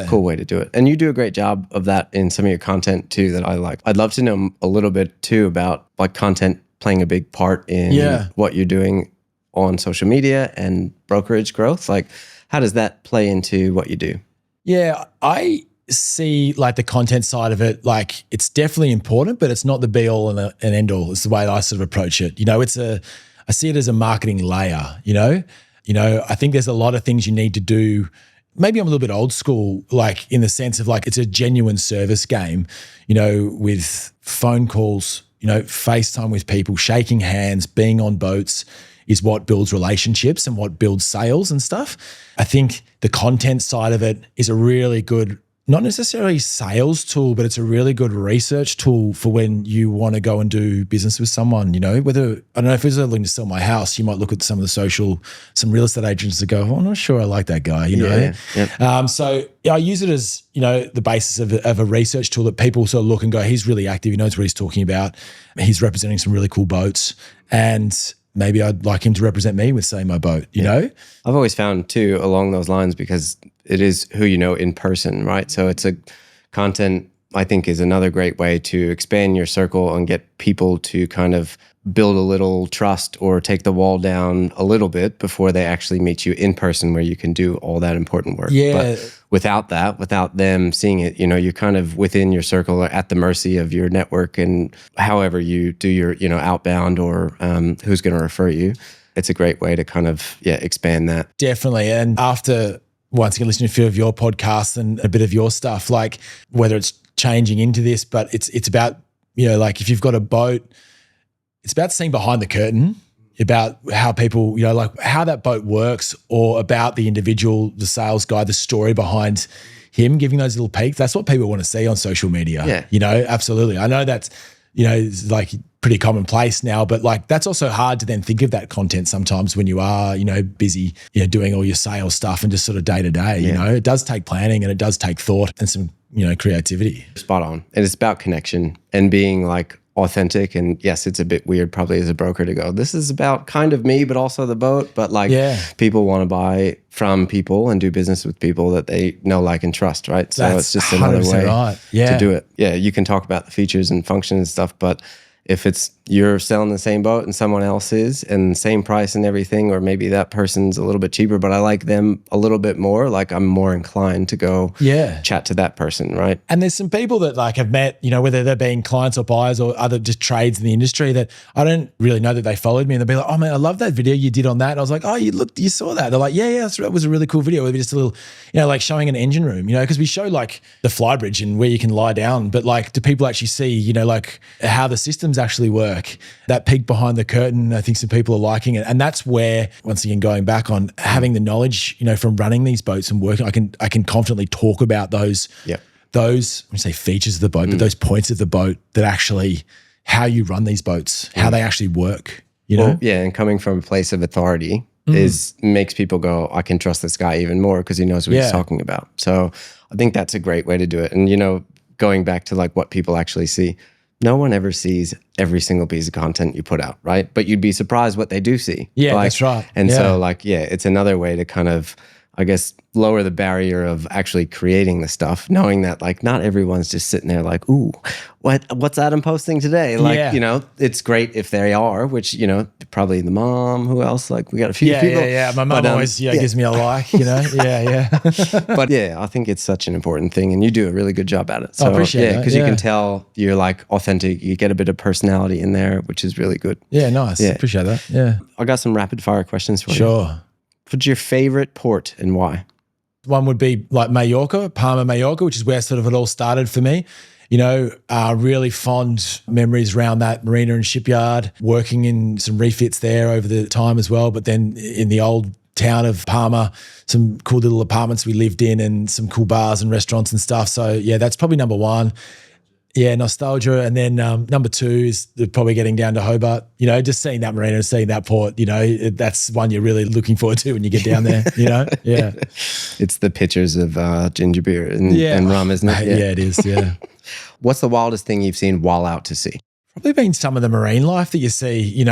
cool way to do it. And you do a great job of that in some of your content too that I like. I'd love to know a little bit too about like content playing a big part in what you're doing on social media and brokerage growth. Like, how does that play into what you do? Yeah, I see like the content side of it, like it's definitely important, but it's not the be all and end all. It's the way I sort of approach it. You know, I see it as a marketing layer, you know, I think there's a lot of things you need to do. Maybe I'm a little bit old school, like in the sense of like it's a genuine service game, you know, with phone calls, you know, FaceTime with people, shaking hands, being on boats is what builds relationships and what builds sales and stuff. I think the content side of it is a really good, not necessarily sales tool, but it's a really good research tool for when you want to go and do business with someone, you know, whether, I don't know, if it's looking to sell my house, you might look at some of some real estate agents that go, oh, I'm not sure I like that guy, you know? So I use it as, you know, the basis of a research tool that people sort of look and go, he's really active. He knows what he's talking about. He's representing some really cool boats. And maybe I'd like him to represent me with, say, my boat, you know? I've always found too, along those lines, because it is who you know in person, right? So it's content, I think, is another great way to expand your circle and get people to kind of build a little trust or take the wall down a little bit before they actually meet you in person, where you can do all that important work. But without them seeing it, you know, you're kind of within your circle at the mercy of your network and however you do your, you know, outbound or who's going to refer you. It's a great way to kind of, expand that. Definitely. And after once again listening to a few of your podcasts and a bit of your stuff, like whether it's changing into this, but it's about, you know, like if you've got a boat, it's about seeing behind the curtain, about how people, you know, like how that boat works, or about the individual, the sales guy, the story behind him, giving those little peeks. That's what people want to see on social media. Yeah. You know, absolutely. I know that's, you know, it's like pretty commonplace now, but like that's also hard to then think of that content sometimes when you are, you know, busy, you know, doing all your sales stuff and just sort of day to day, you know, it does take planning and it does take thought and some, you know, creativity. Spot on. And it's about connection and being like authentic. And yes, it's a bit weird probably as a broker to go, this is about kind of me, but also the boat. But like people want to buy from people and do business with people that they know, like, and trust, right? So it's just another way to do it. Yeah, you can talk about the features and functions and stuff, but if it's you're selling the same boat and someone else is and same price and everything, or maybe that person's a little bit cheaper, but I like them a little bit more, like I'm more inclined to go chat to that person, right? And there's some people that like have met, you know, whether they're being clients or buyers or other just trades in the industry, that I don't really know that they followed me, and they'll be like, oh man, I love that video you did on that. And I was like, oh, you saw that? They're like, yeah, that was a really cool video. Maybe just a little, you know, like showing an engine room, you know, because we show like the flybridge and where you can lie down, but like, do people actually see, you know, like how the systems actually work? That peek behind the curtain, I think some people are liking it. And that's where, once again, going back on having the knowledge, you know, from running these boats and working, I can confidently talk about those, those, I wouldn't say features of the boat, but those points of the boat that actually, how you run these boats, how they actually work, you know? Well, and coming from a place of authority makes people go, I can trust this guy even more because he knows what he's talking about. So I think that's a great way to do it. And, you know, going back to like what people actually see, no one ever sees every single piece of content you put out, right? But you'd be surprised what they do see. Yeah, like, that's right. And so like, it's another way to kind of, I guess, lower the barrier of actually creating the stuff, knowing that like not everyone's just sitting there like, ooh, what's Adam posting today? Like, you know, it's great if they are, which, you know, probably the mom, who else? Like we got a few people. Yeah. My mom always gives me a like, you know? Yeah. But yeah, I think it's such an important thing, and you do a really good job at it. So I appreciate that. Because you can tell you're like authentic, you get a bit of personality in there, which is really good. Yeah, nice. Yeah. Appreciate that. Yeah. I got some rapid fire questions for you. Sure. What's your favorite port and why? One would be like Mallorca, Palma, Mallorca, which is where sort of it all started for me. You know, really fond memories around that marina and shipyard, working in some refits there over the time as well. But then in the old town of Palma, some cool little apartments we lived in and some cool bars and restaurants and stuff. So yeah, that's probably number one. Yeah, nostalgia. And then number two is probably getting down to Hobart, just seeing that marina, seeing that port, that's one you're really looking forward to when you get down there, Yeah. It's the pictures of ginger beer and rum, isn't it? Yeah, it is, yeah. What's the wildest thing you've seen while out to sea? Probably been some of the marine life that you see,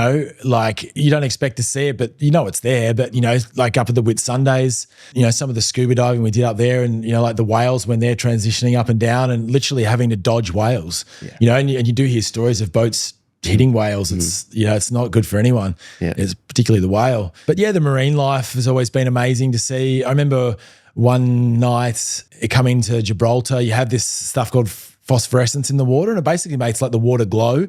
like you don't expect to see it, but it's there. But, like up at the Whitsundays, some of the scuba diving we did up there and, like the whales when they're transitioning up and down and literally having to dodge whales, and you do hear stories of boats hitting whales. It's, it's not good for anyone. Yeah. It's particularly the whale. But yeah, the marine life has always been amazing to see. I remember one night coming to Gibraltar, you have this stuff called phosphorescence in the water, and it basically makes like the water glow,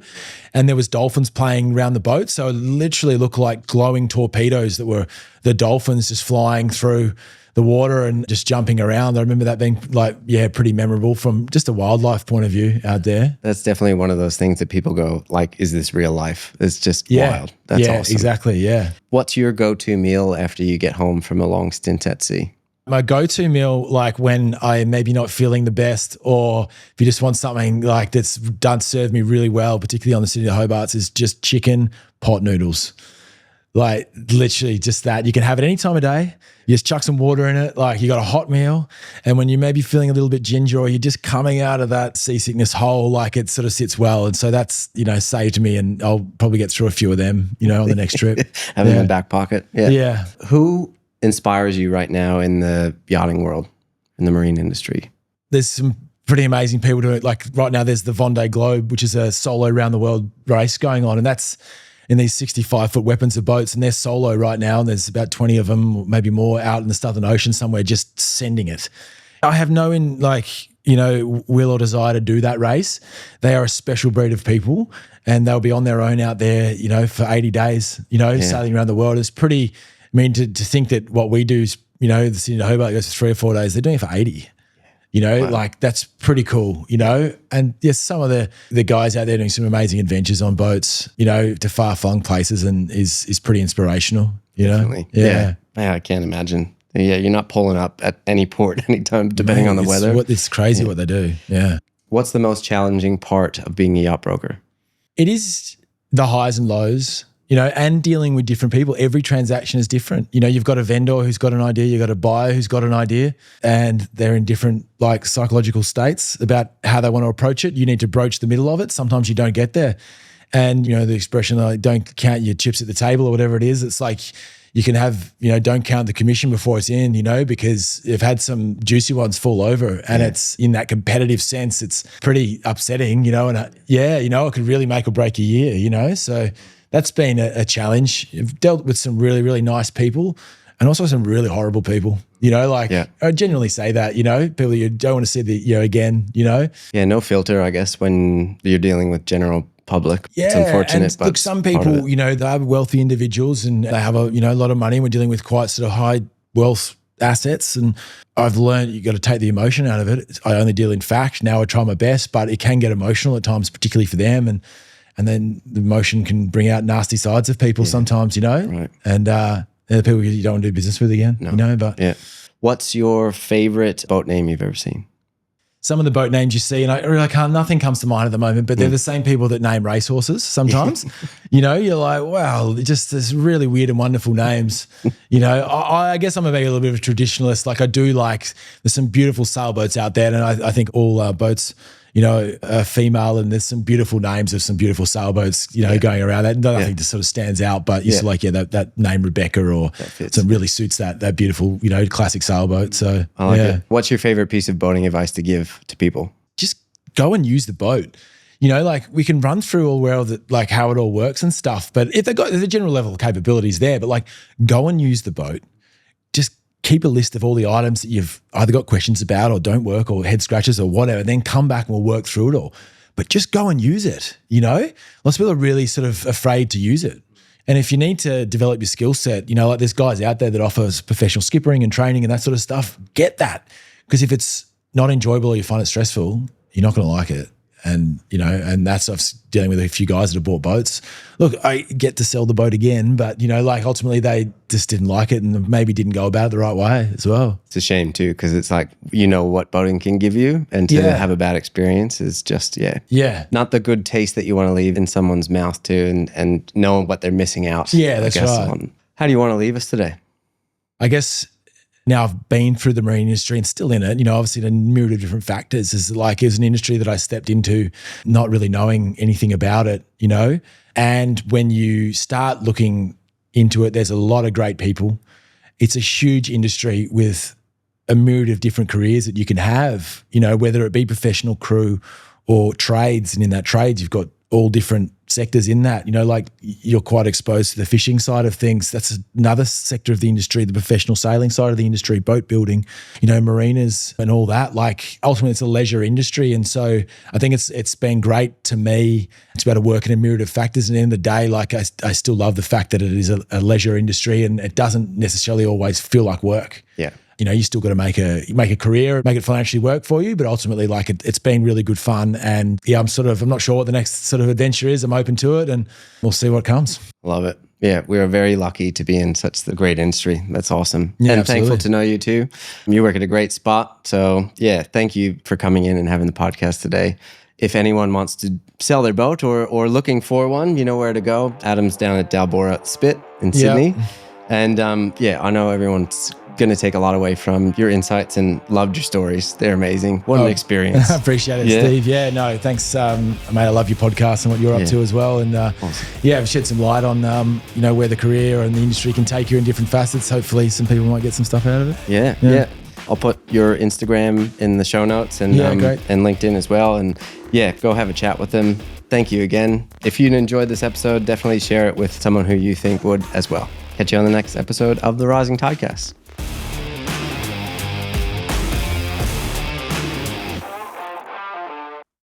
and there was dolphins playing around the boat, so it literally looked like glowing torpedoes that were the dolphins just flying through the water and just jumping around. I remember that being pretty memorable from just a wildlife point of view out there. That's definitely one of those things that people go like, is this real life? It's just wild. That's awesome. Exactly. Yeah. What's your go-to meal after you get home from a long stint at sea? My go-to meal, like when I maybe not feeling the best, or if you just want something like that's done serve me really well, particularly on the city of Hobart's, is just chicken pot noodles. Like literally just that. You can have it any time of day. You just chuck some water in it. Like you got a hot meal, and when you may be feeling a little bit ginger or you're just coming out of that seasickness hole, like it sort of sits well. And so that's saved me, and I'll probably get through a few of them, on the next trip. Have it in the back pocket. Yeah. Who inspires you right now in the yachting world, in the marine industry? There's some pretty amazing people doing it. Like right now there's the Vendée Globe, which is a solo around the world race going on, and that's in these 65-foot weapons of boats, and they're solo right now, and there's about 20 of them, maybe more, out in the Southern Ocean somewhere just sending it. I have no will or desire to do that race. They are a special breed of people, and they'll be on their own out there, for 80 days, sailing around the world. It's pretty, to think that what we do is, the city of Hobart goes for 3 or 4 days, they're doing it for 80. Wow. Like that's pretty cool, and yes, some of the guys out there doing some amazing adventures on boats, to far-flung places, and is pretty inspirational, Definitely. Yeah, I can't imagine. Yeah, you're not pulling up at any port anytime, depending on the weather. It's crazy what they do, yeah. What's the most challenging part of being a yacht broker? It is the highs and lows, and dealing with different people. Every transaction is different. You've got a vendor who's got an idea, you've got a buyer who's got an idea, and they're in different psychological states about how they want to approach it. You need to broach the middle of it. Sometimes you don't get there. And, the expression, don't count your chips at the table or whatever it is. It's like you can have, don't count the commission before it's in, because you've had some juicy ones fall over, and it's in that competitive sense, it's pretty upsetting, and it could really make or break a year, so that's been a challenge. I've dealt with some really, really nice people and also some really horrible people, I genuinely say that, people you don't want to see again. Yeah, no filter, I guess, when you're dealing with general public. Yeah, it's unfortunate. And look, some people, they are wealthy individuals and they have a lot of money. We're dealing with quite sort of high wealth assets, and I've learned you got to take the emotion out of it. I only deal in fact. Now I try my best, but it can get emotional at times, particularly for them, and then the emotion can bring out nasty sides of people sometimes, Right. And they're the people you don't want to do business with again, but. Yeah. What's your favorite boat name you've ever seen? Some of the boat names you see, and nothing comes to mind at the moment, but they're the same people that name racehorses sometimes. You're like, wow, just this really weird and wonderful names. I guess I'm a little bit of a traditionalist. Like I do there's some beautiful sailboats out there, and I think all boats, are female, and there's some beautiful names of some beautiful sailboats, going around. That nothing just sort of stands out, but it's that name Rebecca or some really suits that beautiful, classic sailboat. So I like it. What's your favorite piece of boating advice to give to people? Just go and use the boat. We can run through how it all works and stuff, but if they've got the general level of capabilities there, but go and use the boat. Just keep a list of all the items that you've either got questions about or don't work or head scratches or whatever, then come back and we'll work through it all. But just go and use it, Lots of people are really sort of afraid to use it. And if you need to develop your skill set, there's guys out there that offers professional skippering and training and that sort of stuff, get that. Because if it's not enjoyable or you find it stressful, you're not going to like it. And, and that's us dealing with a few guys that have bought boats. Look, I get to sell the boat again, but, ultimately they just didn't like it and maybe didn't go about it the right way as well. It's a shame too, because it's like, what boating can give you, and to have a bad experience is just, not the good taste that you want to leave in someone's mouth too, and know what they're missing out. Yeah, that's right. How do you want to leave us today? I guess now I've been through the marine industry and still in it, obviously in a myriad of different factors. It's an industry that I stepped into not really knowing anything about it, and when you start looking into it, there's a lot of great people. It's a huge industry with a myriad of different careers that you can have, whether it be professional crew or trades. And in that trades, you've got all different sectors in that, like you're quite exposed to the fishing side of things. That's another sector of the industry, the professional sailing side of the industry, boat building, marinas and all that. Like ultimately it's a leisure industry. And so I think it's been great to me to be able to work in a myriad of factors. And at the end of the day, like I still love the fact that it is a leisure industry and it doesn't necessarily always feel like work. Yeah. You still got to make a career, make it financially work for you, but ultimately like it's been really good fun. And I'm not sure what the next sort of adventure is. I'm open to it and we'll see what comes. Love it. Yeah, we are very lucky to be in such a great industry. That's awesome. Yeah, and absolutely. Thankful to know you too. You work at a great spot. So yeah, thank you for coming in and having the podcast today. If anyone wants to sell their boat or looking for one, you know where to go. Adam's down at Dalbora Spit in Sydney. Yep. And I know everyone's going to take a lot away from your insights and loved your stories. They're amazing. What an experience. I appreciate it, Steve. Yeah, no, thanks. Mate, I love your podcast and what you're up to as well. And awesome. I've shed some light on, where the career and the industry can take you in different facets. Hopefully some people might get some stuff out of it. Yeah. I'll put your Instagram in the show notes and LinkedIn as well. And go have a chat with them. Thank you again. If you enjoyed this episode, definitely share it with someone who you think would as well. Catch you on the next episode of the Rising Tidecast.